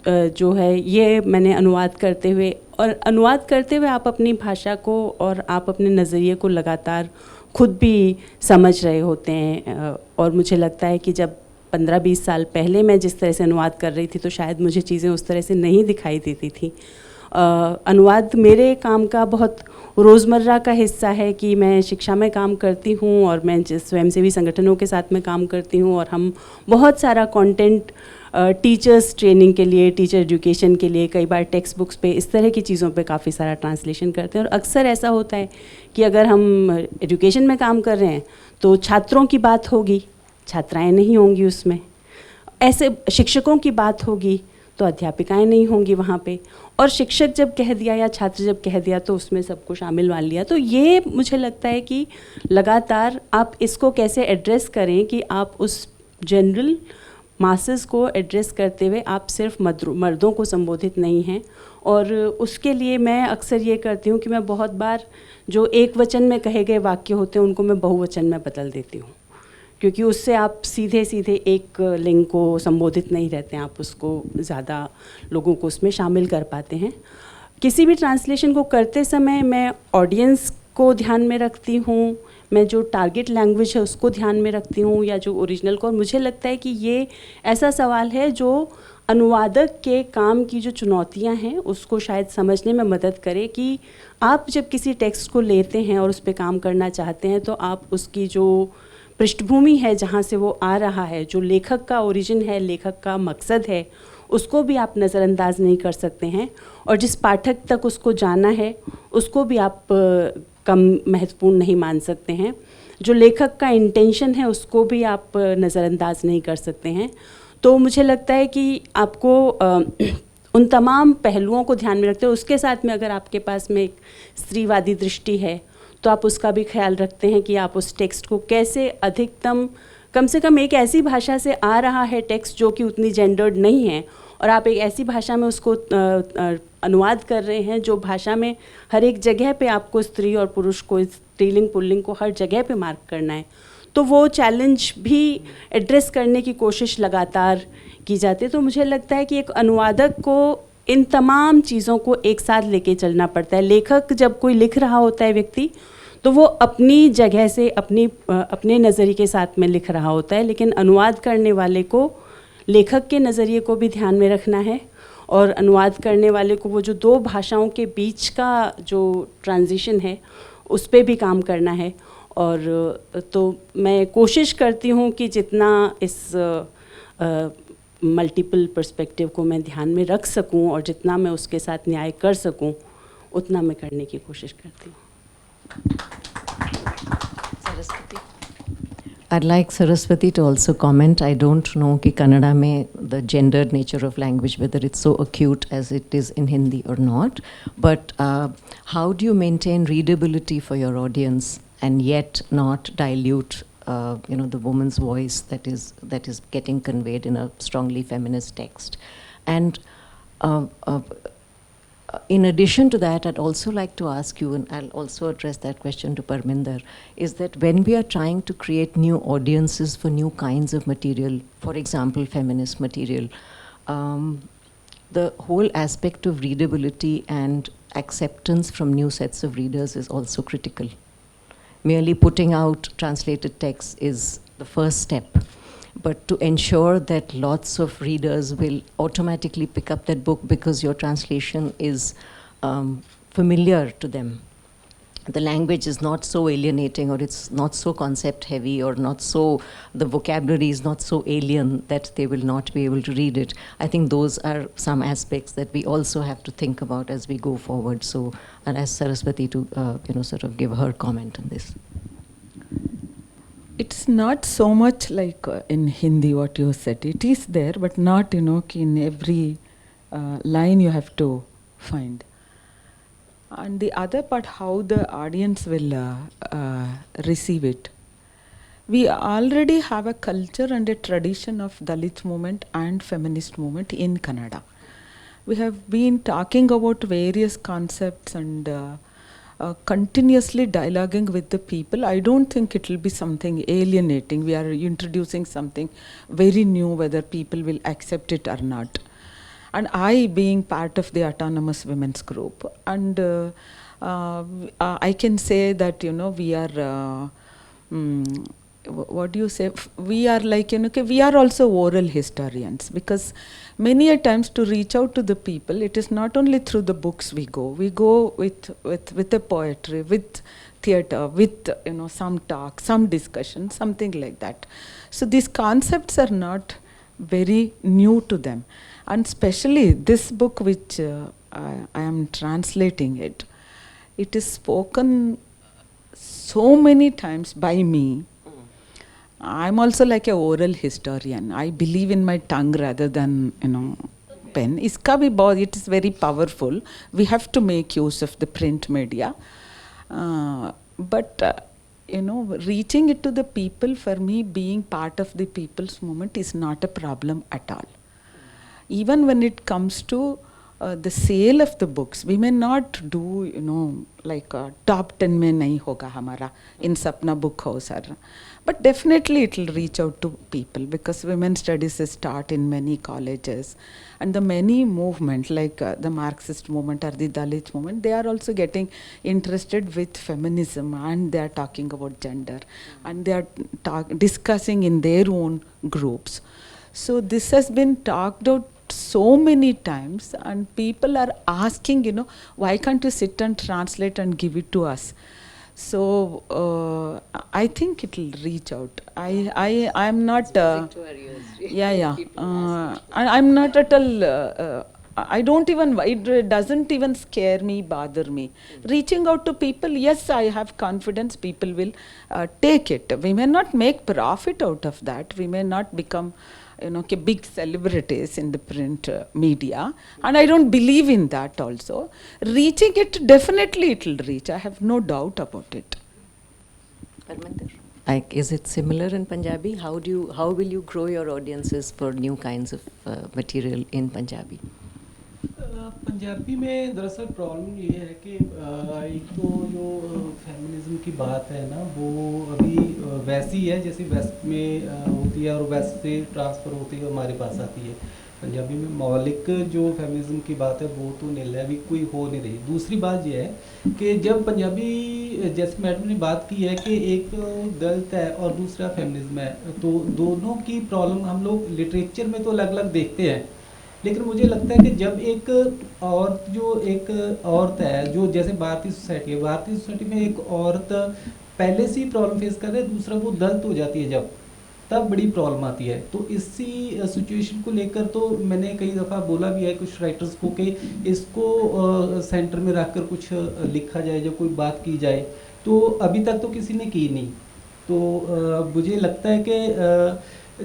जो है, ये मैंने अनुवाद करते हुए, और अनुवाद करते हुए आप अपनी भाषा को और आप अपने नज़रिए को लगातार खुद भी समझ रहे होते हैं। और मुझे लगता है कि जब 15-20 साल पहले मैं जिस तरह से अनुवाद कर रही थी, तो शायद मुझे चीज़ें उस तरह से नहीं दिखाई देती थी। अनुवाद मेरे काम का बहुत रोज़मर्रा का हिस्सा है कि मैं शिक्षा में काम करती हूँ और मैं स्वयंसेवी संगठनों के साथ में काम करती हूँ, और हम बहुत सारा कंटेंट टीचर्स ट्रेनिंग के लिए, टीचर एजुकेशन के लिए, कई बार टेक्स्ट बुक्स पे, इस तरह की चीज़ों पे काफ़ी सारा ट्रांसलेशन करते हैं। और अक्सर ऐसा होता है कि अगर हम एजुकेशन में काम कर रहे हैं तो छात्रों की बात होगी, छात्राएं नहीं होंगी उसमें। ऐसे शिक्षकों की बात होगी तो अध्यापिकाएं नहीं होंगी वहाँ पे, और शिक्षक जब कह दिया या छात्र जब कह दिया तो उसमें सबको शामिल मान लिया। तो ये मुझे लगता है कि लगातार आप इसको कैसे एड्रेस करें कि आप उस जनरल मासेस को एड्रेस करते हुए आप सिर्फ मर्दों को संबोधित नहीं हैं। और उसके लिए मैं अक्सर ये करती हूँ कि मैं बहुत बार जो एक वचन में कहे गए वाक्य होते हैं उनको मैं बहुवचन में बदल देती हूँ, क्योंकि उससे आप सीधे सीधे एक लिंग को संबोधित नहीं रहते हैं, आप उसको ज़्यादा लोगों को उसमें शामिल कर पाते हैं। किसी भी ट्रांसलेशन को करते समय मैं ऑडियंस को ध्यान में रखती हूँ, मैं जो टारगेट लैंग्वेज है उसको ध्यान में रखती हूँ, या जो ओरिजिनल को। और मुझे लगता है कि ये ऐसा सवाल है जो अनुवादक के काम की जो चुनौतियाँ हैं उसको शायद समझने में मदद करे कि आप जब किसी टेक्स्ट को लेते हैं और उस पर काम करना चाहते हैं, तो आप उसकी जो पृष्ठभूमि है, जहाँ से वो आ रहा है, जो लेखक का ओरिजिन है, लेखक का मकसद है, उसको भी आप नज़रअंदाज नहीं कर सकते हैं। और जिस पाठक तक उसको जाना है उसको भी आप कम महत्वपूर्ण नहीं मान सकते हैं। जो लेखक का इंटेंशन है उसको भी आप नज़रअंदाज नहीं कर सकते हैं। तो मुझे लगता है कि आपको उन तमाम पहलुओं को ध्यान में रखते हैं। उसके साथ में अगर आपके पास में एक स्त्रीवादी दृष्टि है तो आप उसका भी ख्याल रखते हैं कि आप उस टेक्स्ट को कैसे अधिकतम, कम से कम एक ऐसी भाषा से आ रहा है टेक्स्ट जो कि उतनी जेंडर्ड नहीं है, और आप एक ऐसी भाषा में उसको अनुवाद कर रहे हैं जो भाषा में हर एक जगह पे आपको स्त्री और पुरुष को, स्त्रीलिंग पुल्लिंग को हर जगह पे मार्क करना है। तो वो चैलेंज भी एड्रेस करने की कोशिश लगातार की जाती है। तो मुझे लगता है कि एक अनुवादक को इन तमाम चीज़ों को एक साथ लेके चलना पड़ता है। लेखक जब कोई लिख रहा होता है व्यक्ति, तो वो अपनी जगह से अपने नज़रिए के साथ में लिख रहा होता है, लेकिन अनुवाद करने वाले को लेखक के नज़रिए को भी ध्यान में रखना है, और अनुवाद करने वाले को वो जो दो भाषाओं के बीच का जो ट्रांजिशन है उस पर भी काम करना है। और तो मैं कोशिश करती हूँ कि जितना इस मल्टीपल पर्सपेक्टिव को मैं ध्यान में रख सकूं और जितना मैं उसके साथ न्याय कर सकूं उतना मैं करने की कोशिश करती हूँ। I'd like Saraswati to also comment. I don't know कि Kannada में the gendered nature of language, whether it's so acute as it is in Hindi or not. But how do you maintain readability for your audience and yet not dilute, the woman's voice that is getting conveyed in a strongly feminist text? And in addition to that, I'd also like to ask you, and I'll also address that question to Parminder, is that when we are trying to create new audiences for new kinds of material, for example, feminist material, the whole aspect of readability and acceptance from new sets of readers is also critical. Merely putting out translated text is the first step. But to ensure that lots of readers will automatically pick up that book because your translation is familiar to them. The language is not so alienating, or it's not so concept heavy, or not so, the vocabulary is not so alien that they will not be able to read it. I think those are some aspects that we also have to think about as we go forward. So I'll ask Saraswati to sort of give her comment on this. It's not so much like in Hindi what you said. It is there, but not, in every line you have to find. And the other part, how the audience will receive it. We already have a culture and a tradition of Dalit movement and feminist movement in Kannada. We have been talking about various concepts and continuously dialoguing with the people. I don't think it will be something alienating. We are introducing something very new, whether people will accept it or not. And I, being part of the autonomous women's group, and I can say that, we are, what do you say? We are like, we are also oral historians, because many a times to reach out to the people, it is not only through the books we go with the poetry, with theatre, with, some talk, some discussion, something like that. So these concepts are not very new to them. And especially this book which I am translating it is spoken so many times by me. I'm also like a oral historian. I believe in my tongue rather than, pen. It is very powerful. We have to make use of the print media. But reaching it to the people, for me, being part of the people's movement is not a problem at all. Even when it comes to the sale of the books, we may not do, like top 10 mein nahi hoga hamara in Sapna book house. But definitely it will reach out to people, because women's studies is taught in many colleges. And the many movements, like the Marxist movement or the Dalit movement, they are also getting interested with feminism, and they are talking about gender. And they are discussing in their own groups. So this has been talked out so many times, and people are asking, why can't you sit and translate and give it to us? So I think it will reach out. I am not. I'm not at all. I don't even. It doesn't even scare me, bother me. Reaching out to people, yes, I have confidence. People will take it. We may not make profit out of that. We may not become, big celebrities in the print media, and I don't believe in that also. Reaching it, definitely it will reach. I have no doubt about it. Parminder, like, is it similar in Punjabi? How will you grow your audiences for new kinds of material in Punjabi? Punjabi में दरअसल problem ये है कि एक तो जो feminism की बात है ना, वो अभी वैसी है जैसे वेस्ट में होती है और वेस्ट से ट्रांसफ़र होती है हमारे पास आती है। पंजाबी में मौलिक जो फेमिनिज्म की बात है वो तो नील है, अभी कोई हो नहीं रही। दूसरी बात ये है कि जब पंजाबी, जैसे मैडम ने बात की है कि एक दलित है और दूसरा फेमिनिज्म है, तो दोनों की प्रॉब्लम हम लोग लिटरेचर में तो अलग अलग देखते हैं, लेकिन मुझे लगता है कि जब एक औरत है, जो जैसे भारतीय सोसाइटी है, भारतीय सोसाइटी में एक औरत पहले से ही प्रॉब्लम फेस कर रहे, दूसरा वो दलित हो जाती है जब, तब बड़ी प्रॉब्लम आती है। तो इसी सिचुएशन को लेकर तो मैंने कई दफ़ा बोला भी है कुछ राइटर्स को कि इसको सेंटर में रखकर कुछ लिखा जाए, जब कोई बात की जाए, तो अभी तक तो किसी ने की नहीं। तो मुझे लगता है कि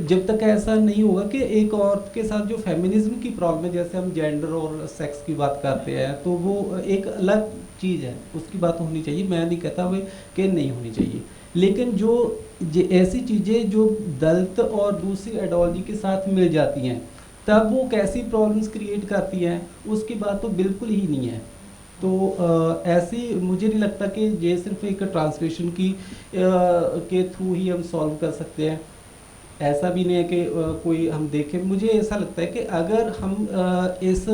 जब तक ऐसा नहीं होगा कि एक औरत के साथ जो फेमिनिज्म की प्रॉब्लम है, जैसे हम जेंडर और सेक्स की बात करते हैं, तो वो एक अलग चीज़ है, उसकी बात होनी चाहिए। मैं नहीं कहता हुए कि नहीं होनी चाहिए, लेकिन जो ऐसी चीज़ें जो दलित और दूसरी आइडियोलॉजी के साथ मिल जाती हैं, तब वो कैसी प्रॉब्लम्स क्रिएट करती हैं, उसकी बात तो बिल्कुल ही नहीं है। तो ऐसी मुझे नहीं लगता कि ये सिर्फ एक ट्रांसलेशन की के थ्रू ही हम सॉल्व कर सकते हैं। ऐसा भी नहीं है कि कोई हम देखें। मुझे ऐसा लगता है कि अगर हम इस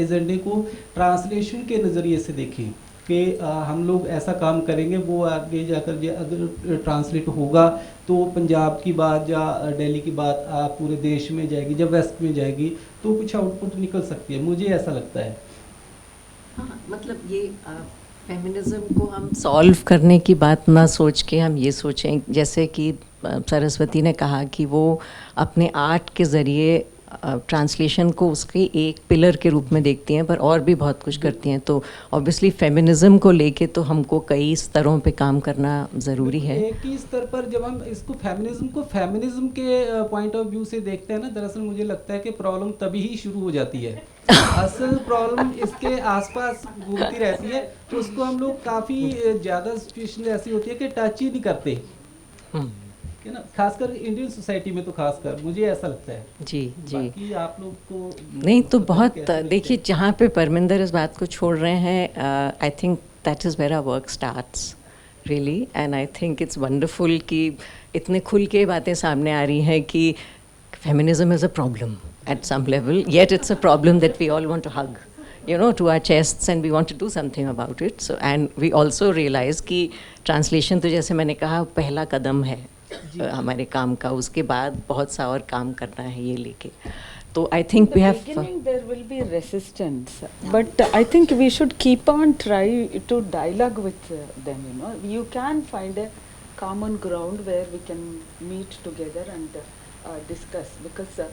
एजेंडे को ट्रांसलेशन के नज़रिए से देखें कि हम लोग ऐसा काम करेंगे, वो आगे जाकर अगर ट्रांसलेट होगा तो पंजाब की बात या दिल्ली की बात पूरे देश में जाएगी, जब वेस्ट में जाएगी तो कुछ आउटपुट निकल सकती है, मुझे ऐसा लगता है। हाँ, मतलब ये फेमिनिज्म को हम सॉल्व करने की बात ना सोच के हम ये सोचें, जैसे कि सरस्वती ने कहा कि वो अपने आर्ट के ज़रिए ट्रांसलेशन को उसके एक पिलर के रूप में देखती हैं, पर और भी बहुत कुछ करती हैं। तो ऑब्वियसली फेमिनिज्म को लेके तो हमको कई स्तरों पे काम करना ज़रूरी है। एक ही स्तर पर जब हम इसको फेमिनिज्म के पॉइंट ऑफ व्यू से देखते हैं ना, दरअसल मुझे लगता है कि प्रॉब्लम तभी ही शुरू हो जाती है। असल प्रॉब्लम इसके आसपास घूमती रहती है, तो उसको हम लोग काफ़ी ज़्यादा सिचुएशन ऐसी होती है कि टच ही नहीं करते, है ना, खासकर इंडियन सोसाइटी में। तो खासकर मुझे ऐसा लगता है। जी जी, बाकी आप लोग को नहीं तो बहुत देखिए, जहाँ पे परमिंदर इस बात को छोड़ रहे हैं, I think that is where our work starts really, and I think it's wonderful कि इतने खुल के बातें सामने आ रही हैं कि feminism is a problem at some level, yet it's a problem that we all want to hug, to our chests, and we want to do something about it. So, and we also realize कि translation तो जैसे मैंने कहा पहला कदम है हमारे काम का, उसके बाद बहुत सा और काम करना है ये लेके। तो I think we have. Beginning there will be resistance, but I think we should keep on try to dialogue with them. You can find a common ground where we can meet together and discuss, because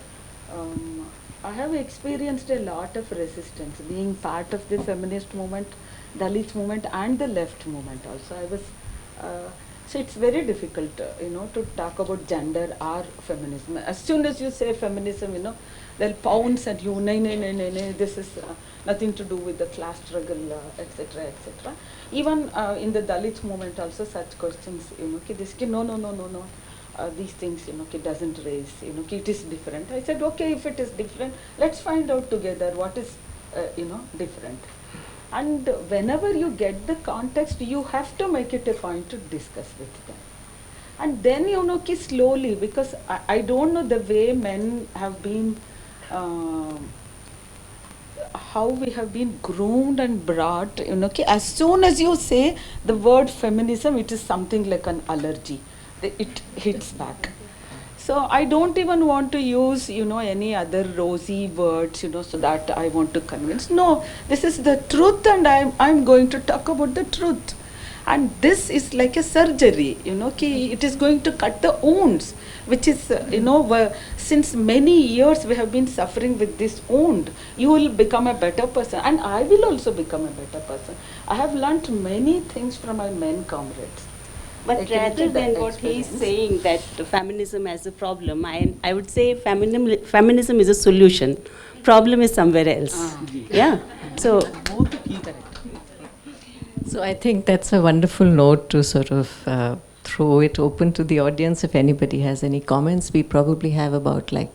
I have experienced a lot of resistance being part of the feminist movement, Dalit movement, and the left movement also. I was so it's very difficult, to talk about gender or feminism. As soon as you say feminism, they'll pounce at you. No, this is nothing to do with the class struggle, etc., etc. Even in the Dalit movement also, such questions, no. These things, it doesn't raise, it is different. I said, okay, if it is different, let's find out together what is, different. And whenever you get the context, you have to make it a point to discuss with them. And then, slowly, because I don't know the way men have been, how we have been groomed and brought, as soon as you say the word feminism, it is something like an allergy. It hits back. So I don't even want to use, any other rosy words, so that I want to convince. No, this is the truth, and I'm going to talk about the truth. And this is like a surgery, it is going to cut the wounds, which is, since many years we have been suffering with this wound. You will become a better person, and I will also become a better person. I have learnt many things from my men comrades. But rather than what he's saying, that feminism as a problem, I would say feminism is a solution. Problem is somewhere else. Yeah. So. So I think that's a wonderful note to sort of throw it open to the audience. If anybody has any comments, we probably have about like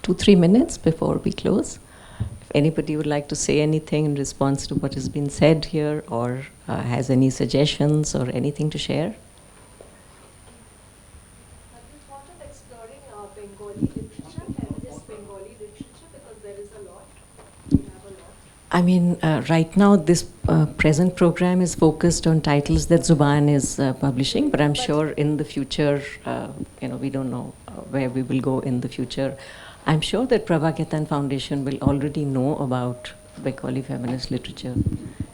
2-3 minutes before we close. If anybody would like to say anything in response to what has been said here, or has any suggestions or anything to share. Have you thought of exploring Bengali literature, feminist Bengali literature, because there is a lot? We have a lot. I mean, right now this present program is focused on titles that Zubaan is publishing, but I'm sure in the future, we don't know where we will go in the future. I'm sure that Prabha Khaitan Foundation will already know about Bengali feminist literature,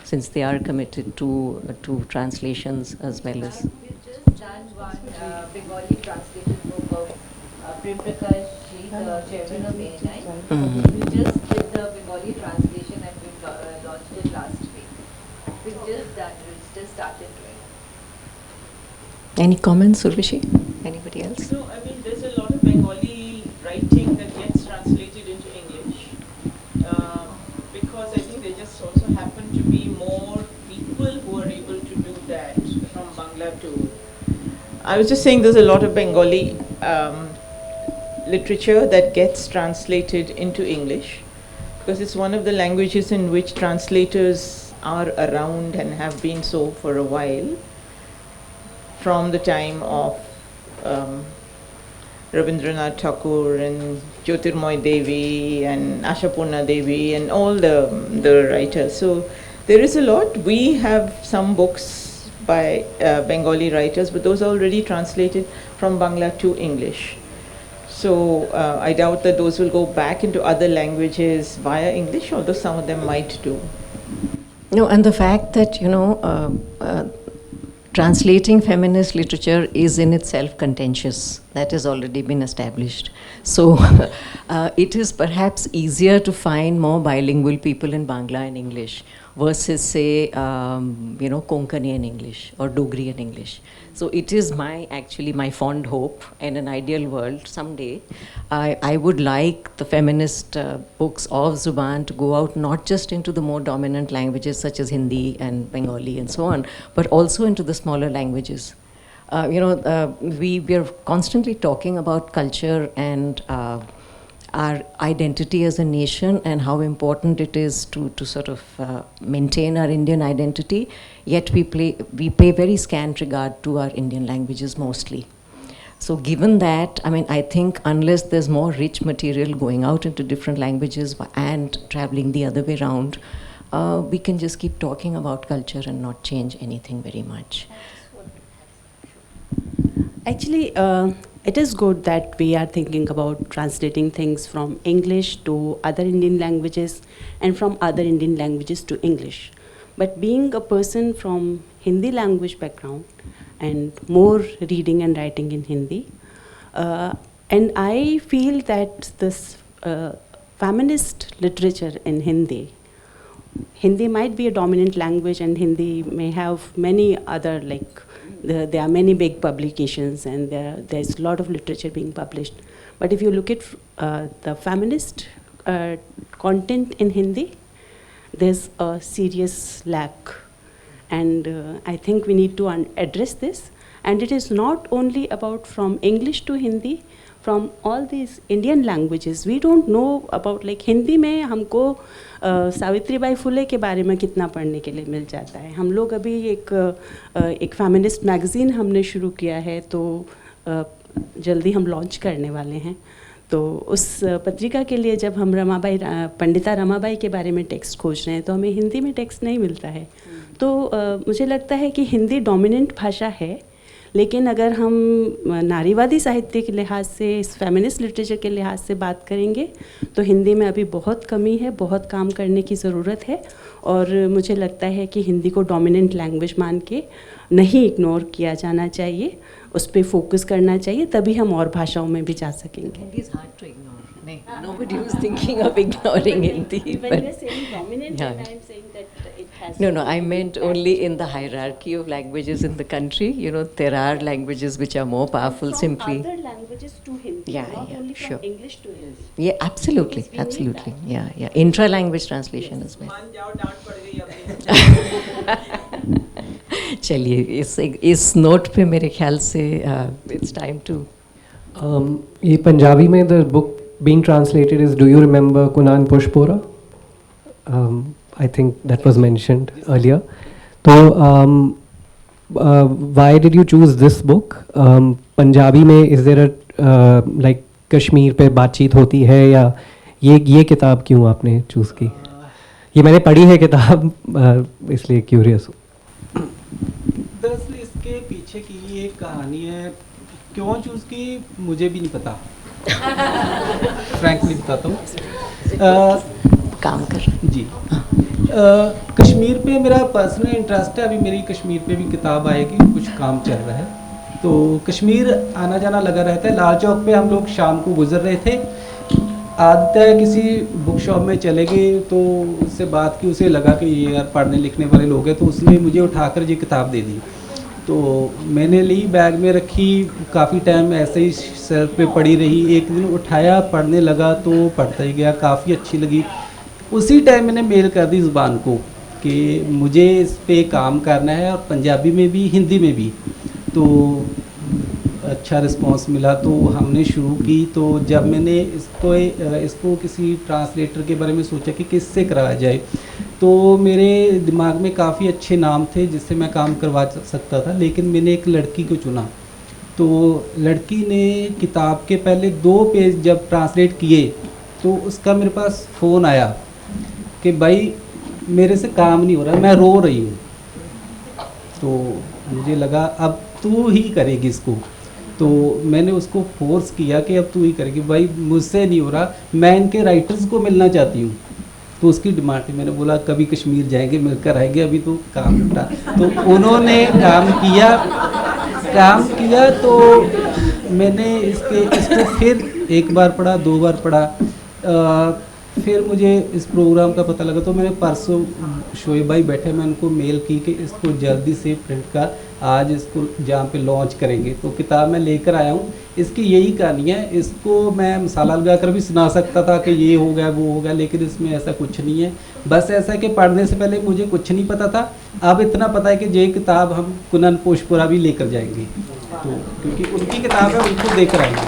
since they are committed to translations as well as. We've just done one Bengali translated book of Prem Prakash Ji, the chairman of ANI. We just did the Bengali translation and we launched it last week. We've just started doing it. Any comments, Urvashi? Anybody else? So, I mean, there's a lot of Bengali writing that gets translated into English, because I think there just also happen to be more people who are able to do that from Bangla too. I was just saying there's a lot of Bengali literature that gets translated into English, because it's one of the languages in which translators are around and have been so for a while, from the time of Rabindranath Tagore and Jyotirmoy Devi and Ashapurna Devi and all the writers. So there is a lot. We have some books by Bengali writers, but those are already translated from Bangla to English. So I doubt that those will go back into other languages via English, although some of them might do. No, and the fact that, translating feminist literature is in itself contentious. That has already been established. So it is perhaps easier to find more bilingual people in Bangla and English versus, say, Konkani and English or Dogri and English. So it is my fond hope, in an ideal world someday, I would like the feminist books of Zubaan to go out not just into the more dominant languages such as Hindi and Bengali and so on, but also into the smaller languages. We are constantly talking about culture and our identity as a nation and how important it is to sort of maintain our Indian identity, yet we pay very scant regard to our Indian languages mostly. So given that, I think unless there's more rich material going out into different languages and traveling the other way around, we can just keep talking about culture and not change anything very much. Actually, it is good that we are thinking about translating things from English to other Indian languages and from other Indian languages to English. But being a person from Hindi language background and more reading and writing in Hindi, and I feel that this feminist literature in Hindi might be a dominant language, and Hindi may have many other, there are many big publications and there's a lot of literature being published. But if you look at the feminist content in Hindi, there's a serious lack. And I think we need to address this. And it is not only about from English to Hindi, from all these Indian languages. We don't know about, Hindi में हमको Savitri by फुले के बारे में कितना पढ़ने के लिए मिल जाता है. हम लोग अभी एक फेमिनिस्ट मैगज़ीन हमने शुरू किया है, तो जल्दी हम लॉन्च करने वाले हैं. तो उस पत्रिका के लिए जब हम पंडिता रमाबाई के बारे में टेक्स्ट खोज रहे हैं, तो हमें हिंदी में टेक्स्ट नहीं मिलता है. तो मुझे लगता है कि हिंदी डोमिनेंट भाषा है, लेकिन अगर हम नारीवादी साहित्य के लिहाज से, इस फेमिनिस्ट लिटरेचर के लिहाज से बात करेंगे, तो हिंदी में अभी बहुत कमी है, बहुत काम करने की ज़रूरत है. और मुझे लगता है कि हिंदी को डोमिनेंट लैंग्वेज मान के नहीं इग्नोर किया जाना चाहिए, उस पर फोकस करना चाहिए, तभी हम और भाषाओं में भी जा सकेंगे. Nobody was thinking of ignoring Hindi. When you are saying dominant, Yeah. and I am saying that it No, I meant only in the hierarchy of languages in the country. You know, there are languages which are more powerful from simply. other languages to Hindi, Yeah, not yeah, only sure. from English to Hindi. Yeah, absolutely, Because we need absolutely. that. Yeah, yeah. Intra-language translation as well. चलिए इस note पे मेरे ख्याल से it's time to. ये पंजाबी में the book being translated is Do you remember Kunan Pushpora? I think that was mentioned earlier. So why did you choose this book? Punjabi में is there a like Kashmir पे बातचीत होती है या ये किताब क्यों आपने चूज़ की? ये मैंने पढ़ी है किताब इसलिए क्यूरियस हूँ. दरअसल इसके पीछे की एक कहानी है, क्यों चूज़ की मुझे भी नहीं पता. फ्रैंकली बताता हूँ. काम कर जी. कश्मीर पे मेरा पर्सनल इंटरेस्ट है. अभी मेरी कश्मीर पे भी किताब आएगी, कुछ काम चल रहा है. तो कश्मीर आना जाना लगा रहता है. लाल चौक पे हम लोग शाम को गुजर रहे थे. आदत है किसी बुक शॉप में चले गए तो उससे बात की, उसे लगा कि ये यार पढ़ने लिखने वाले लोग हैं, तो उसने मुझे उठाकर ये किताब दे दी. तो मैंने ली, बैग में रखी, काफ़ी टाइम ऐसे ही सेल्फ पे पड़ी रही. एक दिन उठाया, पढ़ने लगा तो पढ़ता ही गया, काफ़ी अच्छी लगी. उसी टाइम मैंने मेल कर दी ज़ुबान को कि मुझे इस पे काम करना है, और पंजाबी में भी हिंदी में भी. तो अच्छा रिस्पांस मिला तो हमने शुरू की. तो जब मैंने इसको किसी ट्रांसलेटर के बारे में सोचा कि किससे कराया जाए, तो मेरे दिमाग में काफ़ी अच्छे नाम थे जिससे मैं काम करवा सकता था, लेकिन मैंने एक लड़की को चुना. तो लड़की ने किताब के पहले 2 पेज जब ट्रांसलेट किए तो उसका मेरे पास फ़ोन आया कि भाई मेरे से काम नहीं हो रहा, मैं रो रही हूँ. तो मुझे लगा अब तू ही करेगी इसको. तो मैंने उसको फोर्स किया कि अब तू ही करेगी, भाई मुझसे नहीं हो रहा, मैं इनके राइटर्स को मिलना चाहती हूँ. तो उसकी डिमांड थी. मैंने बोला कभी कश्मीर जाएंगे, मिलकर आएंगे, अभी तो काम निपटा. तो उन्होंने काम किया. तो मैंने इसको फिर एक बार पढ़ा, 2 बार पढ़ा. फिर मुझे इस प्रोग्राम का पता लगा तो मैंने परसों शोएब भाई बैठे, मैं उनको मेल की कि इसको जल्दी से प्रिंट का, आज इसको जहाँ पे लॉन्च करेंगे. तो किताब मैं लेकर आया हूँ. इसकी यही कहानी है. इसको मैं मसाला लगा कर भी सुना सकता था कि ये हो गया वो हो गया, लेकिन इसमें ऐसा कुछ नहीं है. बस ऐसा है कि पढ़ने से पहले मुझे कुछ नहीं पता था, अब इतना पता है कि ये किताब हम कुनन पुष्परा भी लेकर जाएंगे. तो क्योंकि उनकी किताब है, उनको देकर आएंगे.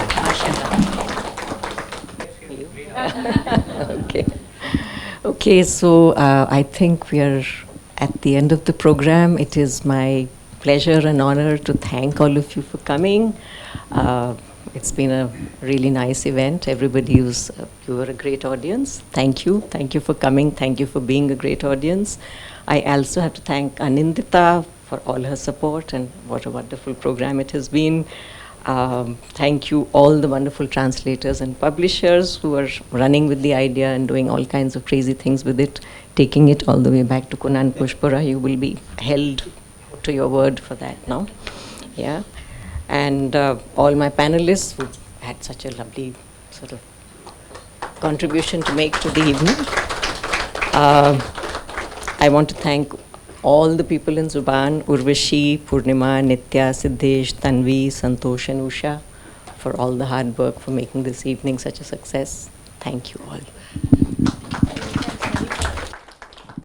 Okay, so I think we are at the end of the program. It is my pleasure and honor to thank all of you for coming. It's been a really nice event. Everybody you were a great audience. Thank you for coming. Thank you for being a great audience. I also have to thank Anindita for all her support, and what a wonderful program it has been. Thank you all the wonderful translators and publishers who are running with the idea and doing all kinds of crazy things with it, taking it all the way back to Kunan Pushpara. You will be held to your word for that now. Yeah. And all my panelists who had such a lovely sort of contribution to make to the evening. I want to thank all the people in Zubaan, Urvashi, Purnima, Nitya, Siddhesh, Tanvi, Santosh and Usha, for all the hard work for making this evening such a success. Thank you all.